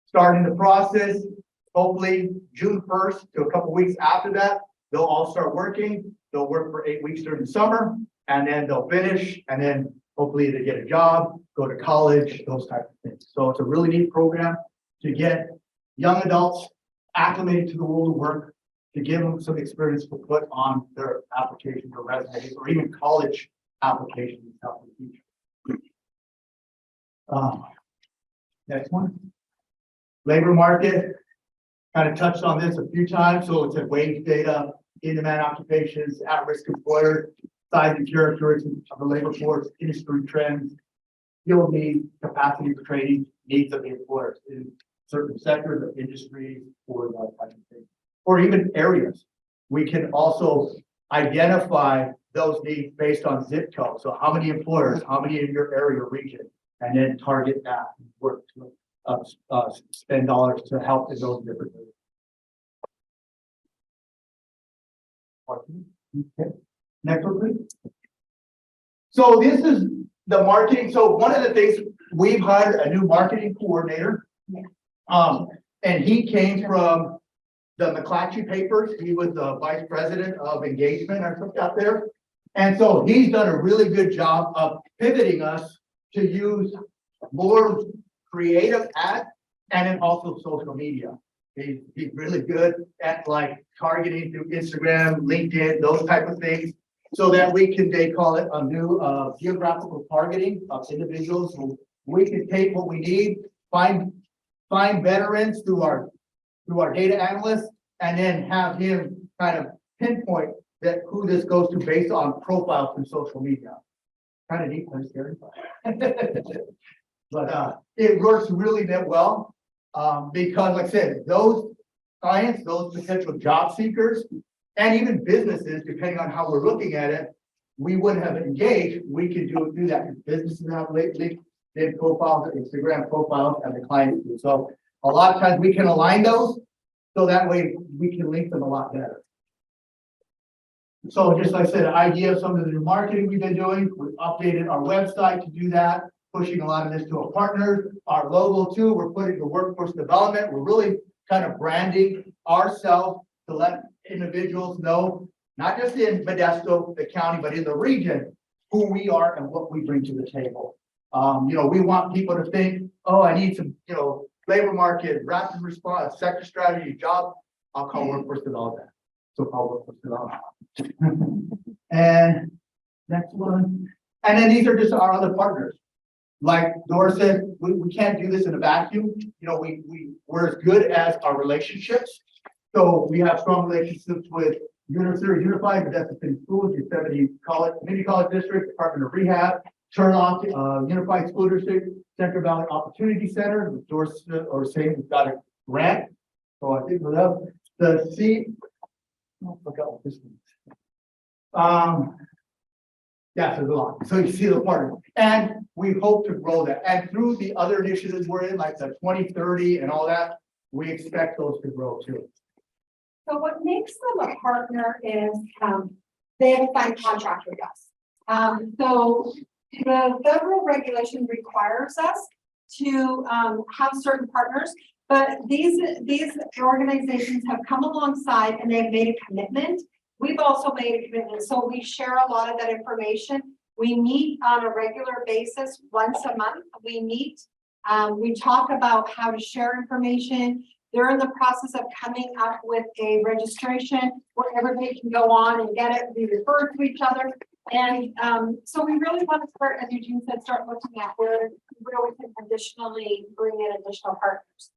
starting the process, hopefully June 1st to a couple weeks after that, they'll all start working. They'll work for 8 weeks during the summer, and then they'll finish, and then hopefully they get a job, go to college, those types of things. So it's a really neat program to get young adults acclimated to the world of work, to give them some experience to put on their applications or resumes, or even college applications in the future. Next one. Labor market, kind of touched on this a few times, so it's a wage data, in-demand occupations, at-risk employers, size and characteristics of the labor force, industry trends, skill needs, capacity for training, needs of the employers in certain sectors of industries or that type of thing, or even areas. We can also identify those needs based on zip code. So how many employers, how many in your area or region, and then target that work to spend dollars to help in those different areas. Okay. Next one, please. So this is the marketing. So one of the things, we've hired a new marketing coordinator. And he came from the McClatchy papers. He was the vice president of engagement or something out there. And so he's done a really good job of pivoting us to use more creative ads and then also social media. He's really good at like targeting through Instagram, LinkedIn, those type of things. So that we can, they call it a new geographical targeting of individuals. So we can take what we need, find veterans through our data analysts, and then have him kind of pinpoint that who this goes to based on profiles through social media. Kind of neat, kind of scary. But it works really well because, like I said, those clients, those potential job seekers, and even businesses, depending on how we're looking at it, we wouldn't have engaged. We can do that because businesses have LinkedIn profiles, Instagram profiles, and the clients do. So a lot of times we can align those so that way we can link them a lot better. So just like I said, an idea of some of the new marketing we've been doing, we've updated our website to do that, pushing a lot of this to our partners. Our logo too, we're putting the workforce development. We're really kind of branding ourselves to let individuals know, not just in Modesto, the county, but in the region, who we are and what we bring to the table. We want people to think, oh, I need some, labor market, rapid response, sector strategy, job. I'll call workforce development. So call workforce development. And next one. And then these are just our other partners. Like Dora said, we can't do this in a vacuum. We're as good as our relationships. So we have strong relationships with Unified, Modesto City Schools, Yosemite College, Community College District, Department of Rehab, Turlock, Unified School District, Central Valley Opportunity Center, Doris or saying we've got a grant. So I think we'll have the C. I forgot what this means. Yeah, so there's a lot. So you see the partner, and we hope to grow that. And through the other initiatives we're in, like the 2030 and all that, we expect those to grow too. So what makes them a partner is they have a signed contract with us. So the federal regulation requires us to have certain partners, but these organizations have come alongside and they've made a commitment. We've also made a commitment, so we share a lot of that information. We meet on a regular basis once a month. We meet, we talk about how to share information. They're in the process of coming up with a registration where everybody can go on and get it, be referred to each other. And so we really want to start, as Eugene said, start looking at where we can additionally bring in additional partners.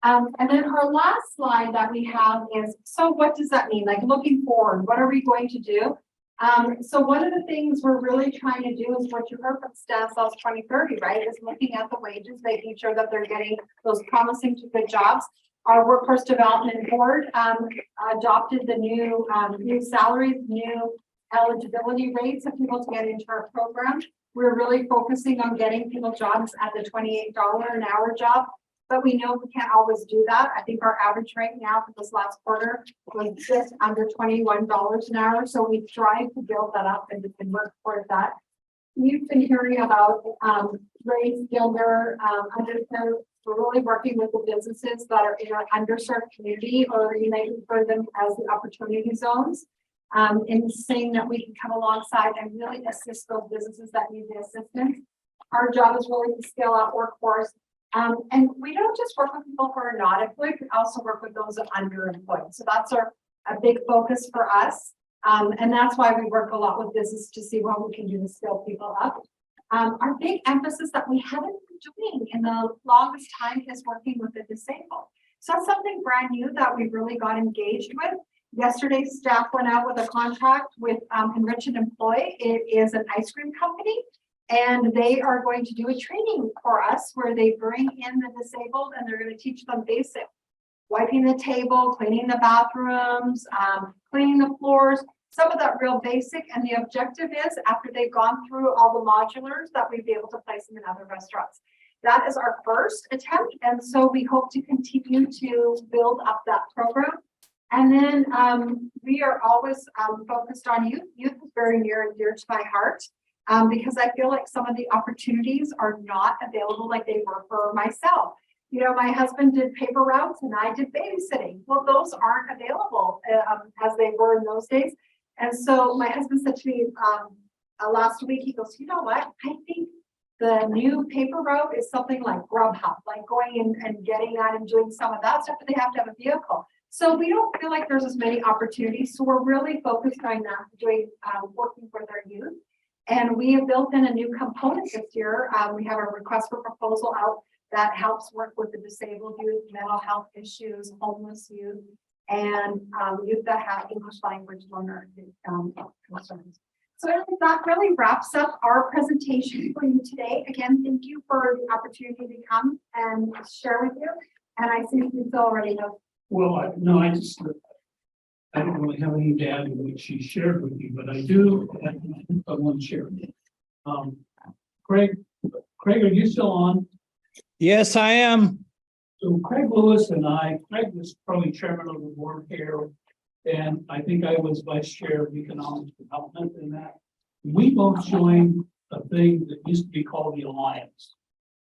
And then our last slide that we have is, so what does that mean? Like looking forward, what are we going to do? So one of the things we're really trying to do is what you heard from Stanislaus 2030, right? Is looking at the wages, making sure that they're getting those promising to good jobs. Our Workforce Development Board adopted the new salaries, new eligibility rates of people to get into our program. We're really focusing on getting people jobs at the $28 an hour job, but we know we can't always do that. I think our average right now for this last quarter was just under $21 an hour. So we tried to build that up and work toward that. You've been hearing about race, gender, underserved. We're really working with the businesses that are in our underserved community, or you may refer them as the opportunity zones. In saying that we can come alongside and really assist those businesses that need the assistance. Our job is really to scale out workforce. And we don't just work with people who are not employed, we also work with those that are underemployed. So that's a big focus for us. And that's why we work a lot with business to see what we can do to scale people up. Our big emphasis that we haven't doing in the longest time is working with the disabled. So that's something brand new that we really got engaged with. Yesterday, staff went out with a contract with Enrich and Employ. It is an ice cream company. And they are going to do a training for us where they bring in the disabled and they're going to teach them basic wiping the table, cleaning the bathrooms, cleaning the floors, some of that real basic. And the objective is after they've gone through all the modulars that we'd be able to place them in other restaurants. That is our first attempt. And so we hope to continue to build up that program. And then we are always focused on youth. Youth is very near and dear to my heart. Because I feel like some of the opportunities are not available like they were for myself. You know, my husband did paper routes and I did babysitting. Well, those aren't available as they were in those days. And so my husband said to me last week, he goes, you know what? I think the new paper route is something like Grubhub, like going in and getting that and doing some of that stuff, but they have to have a vehicle. So we don't feel like there's as many opportunities. So we're really focused on that, doing working for their youth. And we have built in a new component this year. We have a request for proposal out that helps work with the disabled youth, mental health issues, homeless youth, and youth that have English language learner concerns. So that really wraps up our presentation for you today. Again, thank you for the opportunity to come and share with you. And I think you already know. Well, I don't really have any to add to what she shared with you, but I do, I want to share. Craig, are you still on? Yes, I am. So Craig Lewis and Craig was probably chairman of the board here, and I think I was vice chair of economic development in that. We both joined a thing that used to be called the Alliance.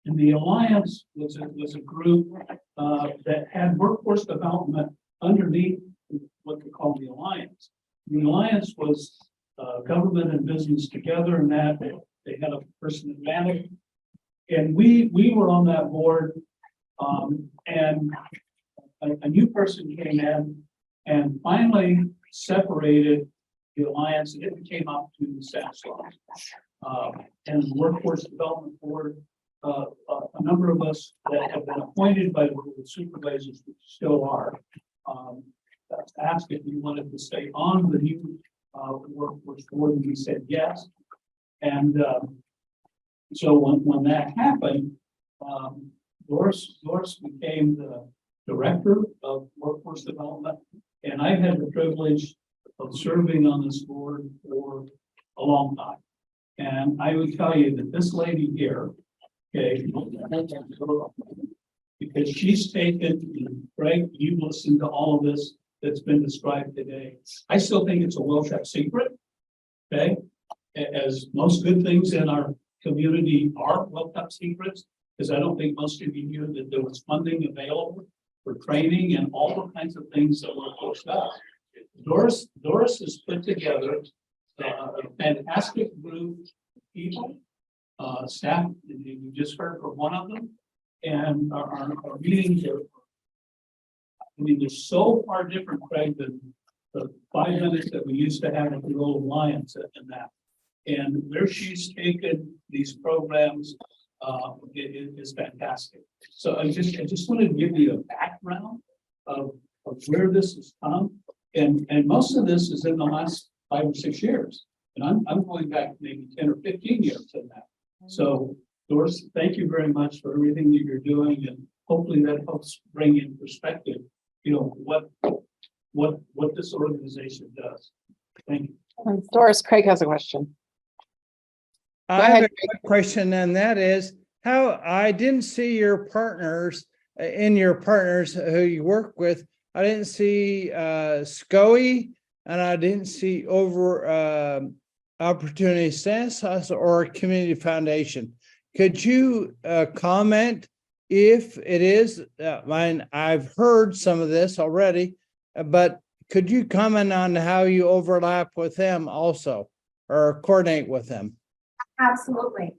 And the Alliance was a group that had workforce development underneath what they call the Alliance. The Alliance was government and business together, and that they had a person that managed. And we were on that board, and a new person came in and finally separated the Alliance, and it came up to the Stanislaus. And the Workforce Development Board, a number of us that have been appointed by the Board of Supervisors, which still are, asked if we wanted to stay on the new workforce board, and we said yes. And so when that happened, Doris became the director of workforce development, and I had the privilege of serving on this board for a long time. And I would tell you that this lady here, okay, because she's taken, Greg, you've listened to all of this that's been described today. I still think it's a well-kept secret, okay? As most good things in our community are well-kept secrets, because I don't think most of you knew that there was funding available for training and all the kinds of things that Workforce does. Doris has put together a fantastic group of people, staff, and you just heard from one of them, and our meetings are, I mean, they're so far different, Craig, than the 5 minutes that we used to have at the old Alliance and that. And where she's taken these programs is fantastic. So I just wanted to give you a background of where this has come. And most of this is in the last 5 or 6 years. And I'm going back maybe 10 or 15 years in that. So Doris, thank you very much for everything that you're doing, and hopefully that helps bring in perspective, you know, what this organization does. Thank you. Doris, Craig has a question. I have a quick question, and that is how I didn't see your partners who you work with. I didn't see SCOE, and I didn't see Opportunity Stanislaus or Community Foundation. Could you comment if it is? I've heard some of this already, but could you comment on how you overlap with them also, or coordinate with them? Absolutely.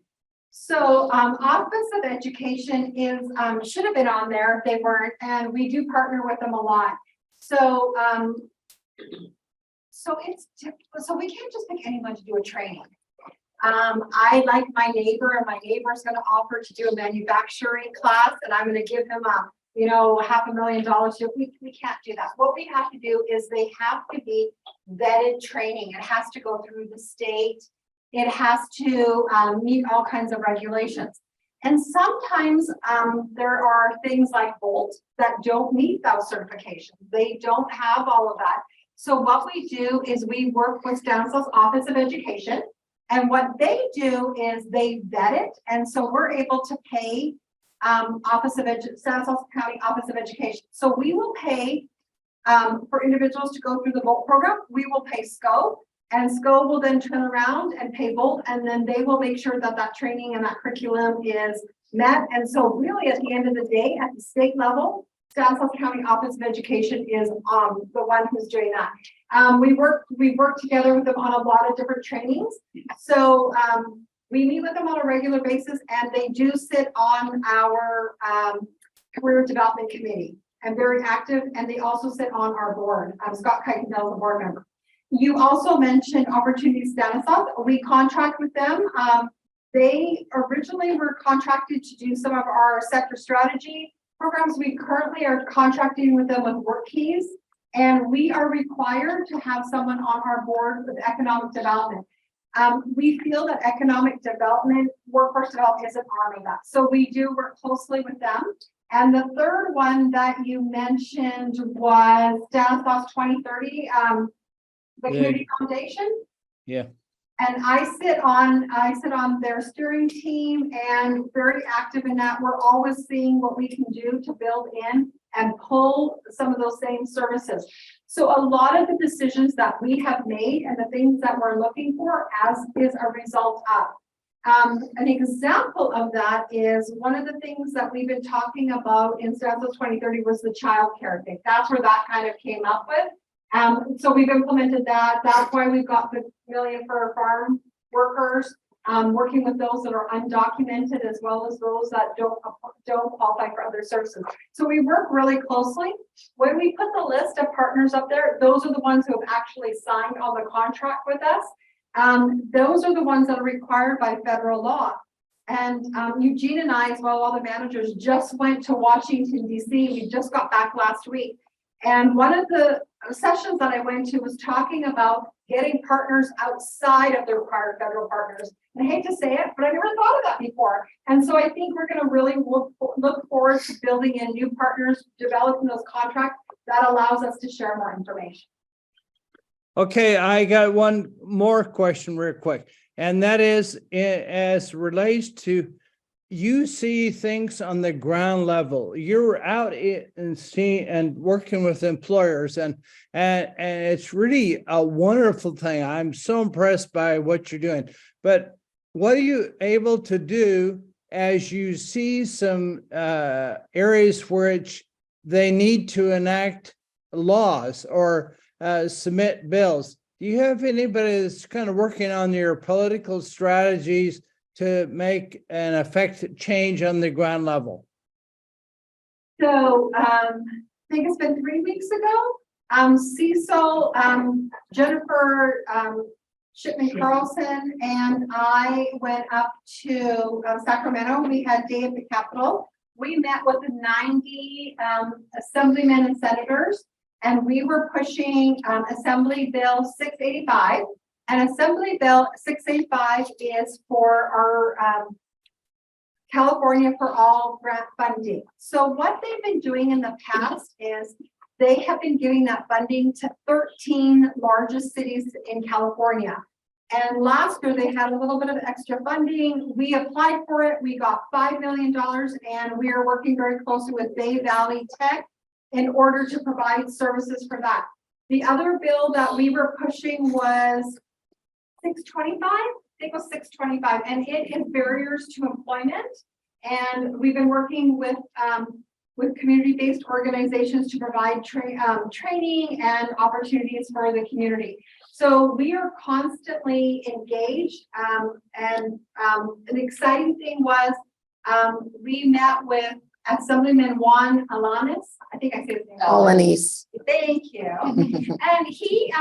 So Office of Education is should have been on there if they weren't, and we do partner with them a lot. So so we can't just pick anyone to do a training. I like my neighbor and my neighbor's gonna offer to do a manufacturing class and I'm gonna give him a, $500,000. We can't do that. What we have to do is they have to be vetted training. It has to go through the state. It has to meet all kinds of regulations. And sometimes there are things like Bolt that don't meet those certifications. They don't have all of that. So what we do is we work with Stanislaus Office of Education. And what they do is they vet it. And so we're able to pay Stanislaus County Office of Education. So we will pay for individuals to go through the Volt program. We will pay SCO, and SCO will then turn around and pay Volt, and then they will make sure that that training and that curriculum is met. And so really at the end of the day, at the state level, Stanislaus County Office of Education is the one who's doing that. We work together with them on a lot of different trainings. So we meet with them on a regular basis, and they do sit on our career development committee and very active. And they also sit on our board. Scott Kuykendall is a board member. You also mentioned Opportunity Stanislaus. We contract with them. They originally were contracted to do some of our sector strategy programs. We currently are contracting with them with WorkKeys, and we are required to have someone on our board with economic development. We feel that economic development, workforce development is an arm of that. So we do work closely with them. And the third one that you mentioned was Stanislaus 2030, the Community Foundation. Yeah. And I sit on their steering team and very active in that. We're always seeing what we can do to build in and pull some of those same services. So a lot of the decisions that we have made and the things that we're looking for as is a result of. An example of that is one of the things that we've been talking about in Stanislaus 2030 was the childcare thing. That's where that kind of came up with. So we've implemented that. That's why we've got the $1 million for farm workers, working with those that are undocumented as well as those that don't qualify for other services. So we work really closely. When we put the list of partners up there, those are the ones who have actually signed on the contract with us. Those are the ones that are required by federal law. And Eugene and I, as well, all the managers, just went to Washington, DC. We just got back last week. And one of the sessions that I went to was talking about getting partners outside of the required federal partners. And I hate to say it, but I never thought of that before. And so I think we're going to really look forward to building in new partners, developing those contracts that allows us to share more information. Okay, I got one more question real quick, and that is as relates to you see things on the ground level. You're out and seeing and working with employers, and it's really a wonderful thing. I'm so impressed by what you're doing. But what are you able to do as you see some areas which they need to enact laws or submit bills? Do you have anybody that's kind of working on your political strategies to make an effective change on the ground level? So I think it's been 3 weeks ago. Cecil, Jennifer Shipman Carlson, and I went up to Sacramento. We had Day at the Capitol. We met with 90 assemblymen and senators, and we were pushing Assembly Bill 685. And Assembly Bill 685 is for our California for All grant funding. So what they've been doing in the past is they have been giving that funding to 13 largest cities in California. And last year they had a little bit of extra funding. We applied for it. We got $5 million, and we are working very closely with Bay Valley Tech in order to provide services for that. The other bill that we were pushing was 625, I think it was 625, and it is barriers to employment. And we've been working with community-based organizations to provide training and opportunities for the community. So we are constantly engaged. And an exciting thing was we met with Assemblyman Juan Alanis. I think I said his name. Alanis. Thank you. And he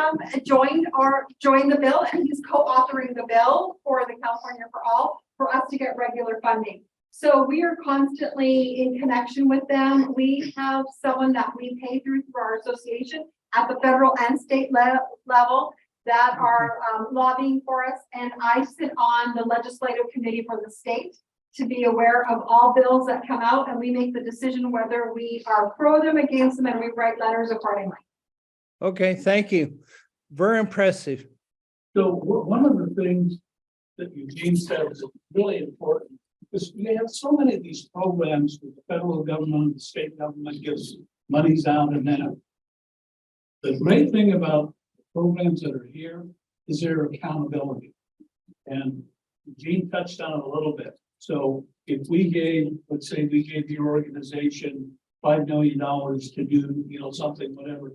joined the bill, and he's co-authoring the bill for the California for All for us to get regular funding. So we are constantly in connection with them. We have someone that we pay through our association at the federal and state level that are lobbying for us. And I sit on the legislative committee for the state to be aware of all bills that come out, and we make the decision whether we are pro them, against them, and we write letters accordingly. Okay, thank you. Very impressive. So one of the things that Eugene said is really important, because we have so many of these programs with the federal government, the state government gives monies out, and then the great thing about programs that are here is their accountability. And Eugene touched on it a little bit. So if we gave, let's say we gave your organization $5 million to do, something, whatever,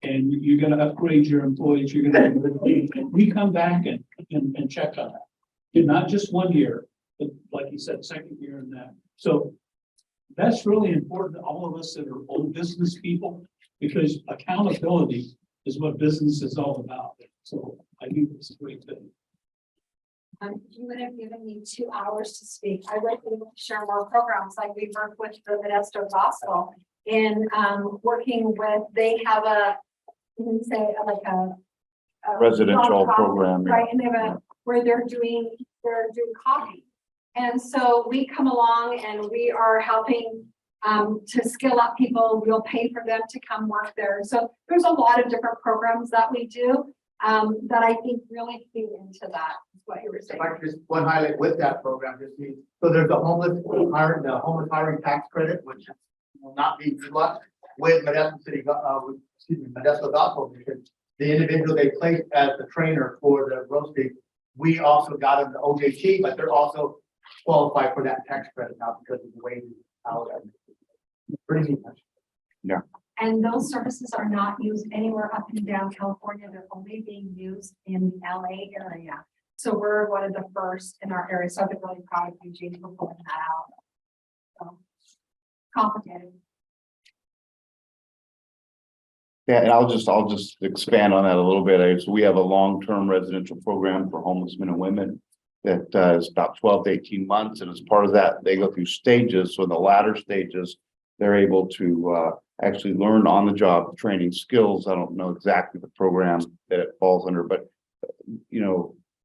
and you're gonna upgrade your employees, you're gonna, and we come back and check on that. And not just 1 year, but like you said, second year and that. So that's really important to all of us that are old business people, because accountability is what business is all about. So I think it's a great thing. You would have given me 2 hours to speak. I would be able to share more programs, like we work with the Modesto Gospel in working with, they have a, you can say like a Residential nonprofit, program. right? And they have a, where they're doing coffee. And so we come along and we are helping to skill up people. We'll pay for them to come work there. So there's a lot of different programs that we do that I think really feed into that, is what you were saying. If I could just one highlight with that program, so there's the homeless hiring tax credit, which will not be good luck with Modesto City, Modesto Gospel, because the individual they placed as the trainer for the roasting, we also got them the OJT, but they're also qualified for that tax credit now because of the way pretty neat. Yeah. And those services are not used anywhere up and down California. They're only being used in the LA area. So we're one of the first in our area. So I've been really proud of Eugene for pulling that out. So complicated. Yeah, and I'll just expand on that a little bit. So we have a long-term residential program for homeless men and women that is about 12 to 18 months. And as part of that, they go through stages. So in the latter stages, they're able to actually learn on the job training skills. I don't know exactly the program that it falls under, but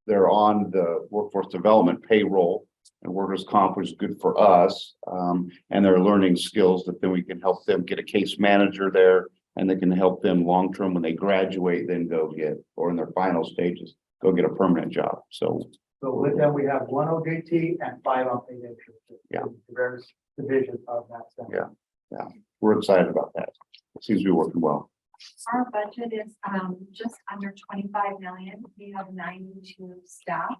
they're on the workforce development payroll, and workers' comp, which is good for us. And they're learning skills that then we can help them get a case manager there, and they can help them long-term when they graduate, then go get, or in their final stages, go get a permanent job. So with them, we have 1 OJT and 5 unpaid internships. Yeah. The various divisions of that. Center. Yeah, we're excited about that. It seems to be working well. Our budget is just under 25 million. We have 92 staff.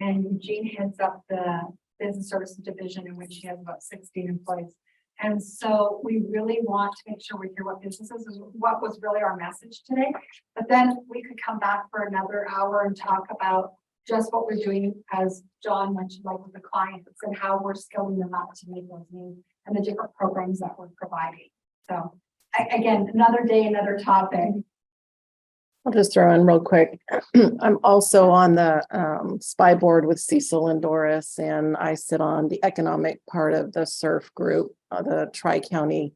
And Eugene heads up the business services division, in which he has about 16 employees. And so we really want to make sure we hear what businesses is what was really our message today. But then we could come back for another hour and talk about just what we're doing, as John mentioned, like with the clients, and how we're skilling them up to meet those needs and the different programs that we're providing. So again, another day, another topic. I'll just throw in real quick. I'm also on the SPY board with Cecil and Doris, and I sit on the economic part of the SURF group, the Tri-County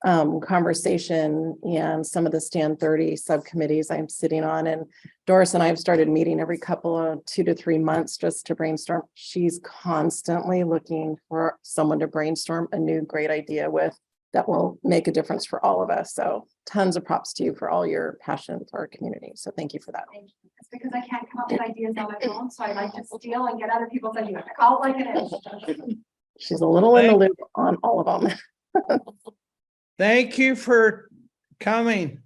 conversation, and some of the Stand 30 subcommittees I'm sitting on. And Doris and I have started meeting every couple of 2 to 3 months just to brainstorm. She's constantly looking for someone to brainstorm a new great idea with that will make a difference for all of us. So tons of props to you for all your passion for our community. So thank you for that. Thank you. It's because I can't come up with ideas on my own, so I like to steal and get other people's ideas. I call it like it is. She's a little in the loop on all of them. Thank you for coming.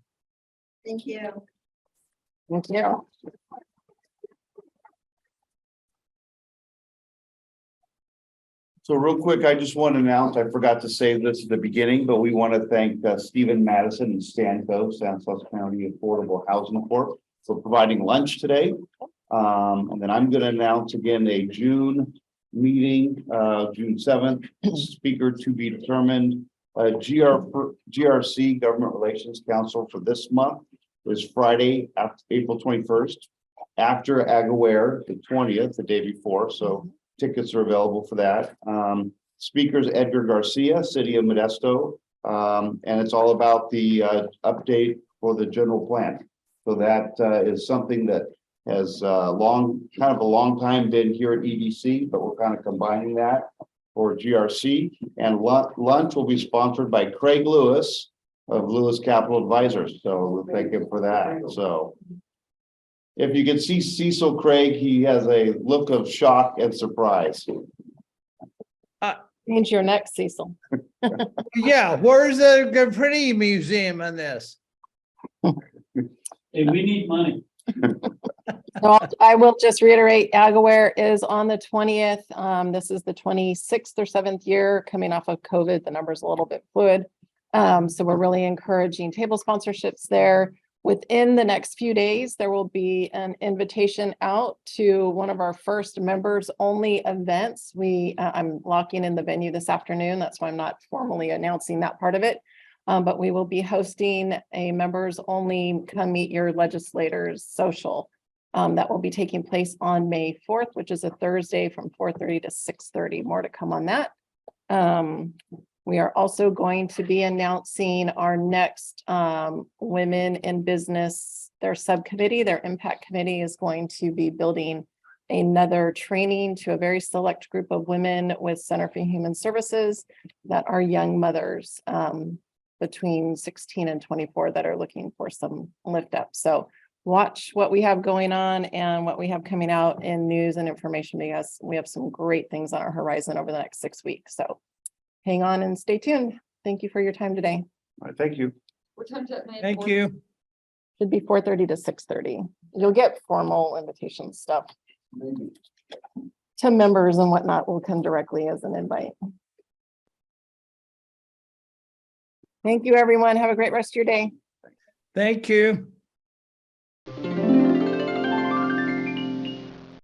Thank you. Thank you. So real quick, I just want to announce, I forgot to say this at the beginning, but we want to thank Stephen Madison and Stanco, Stanislaus County Affordable Housing Corp, for providing lunch today. And then I'm going to announce again a June meeting, June 7th, speaker to be determined. GRC, Government Relations Council for this month is Friday, April 21st. After Agaware, the 20th, the day before, so tickets are available for that. Speakers Edgar Garcia, City of Modesto, and it's all about the update for the general plan. So that is something that has kind of a long time been here at EDC, but we're kind of combining that for GRC. And lunch will be sponsored by Craig Lewis of Lewis Capital Advisors. So we'll thank him for that. So if you can see Cecil Craig, he has a look of shock and surprise. Change your neck, Cecil. Yeah, where's the Graffiti Museum on this? Hey, we need money. So I will just reiterate, Agaware is on the 20th. This is the 26th or 7th year coming off of COVID. The number's a little bit fluid. So we're really encouraging table sponsorships there. Within the next few days, there will be an invitation out to one of our first members only events. I'm locking in the venue this afternoon. That's why I'm not formally announcing that part of it. But we will be hosting a members only come meet your legislators social. That will be taking place on May 4th, which is a Thursday from 4:30 to 6:30. More to come on that. We are also going to be announcing our next Women in Business, their subcommittee, their impact committee is going to be building another training to a very select group of women with Center for Human Services that are young mothers between 16 and 24 that are looking for some lift up. So watch what we have going on and what we have coming out in news and information, because we have some great things on our horizon over the next 6 weeks. So hang on and stay tuned. Thank you for your time today. All right, thank you. What time's that? May Thank 4th? you. Should be 4:30 to 6:30. You'll get formal invitation stuff to members and whatnot will come directly as an invite. Thank you, everyone. Have a great rest of your day. Thank you.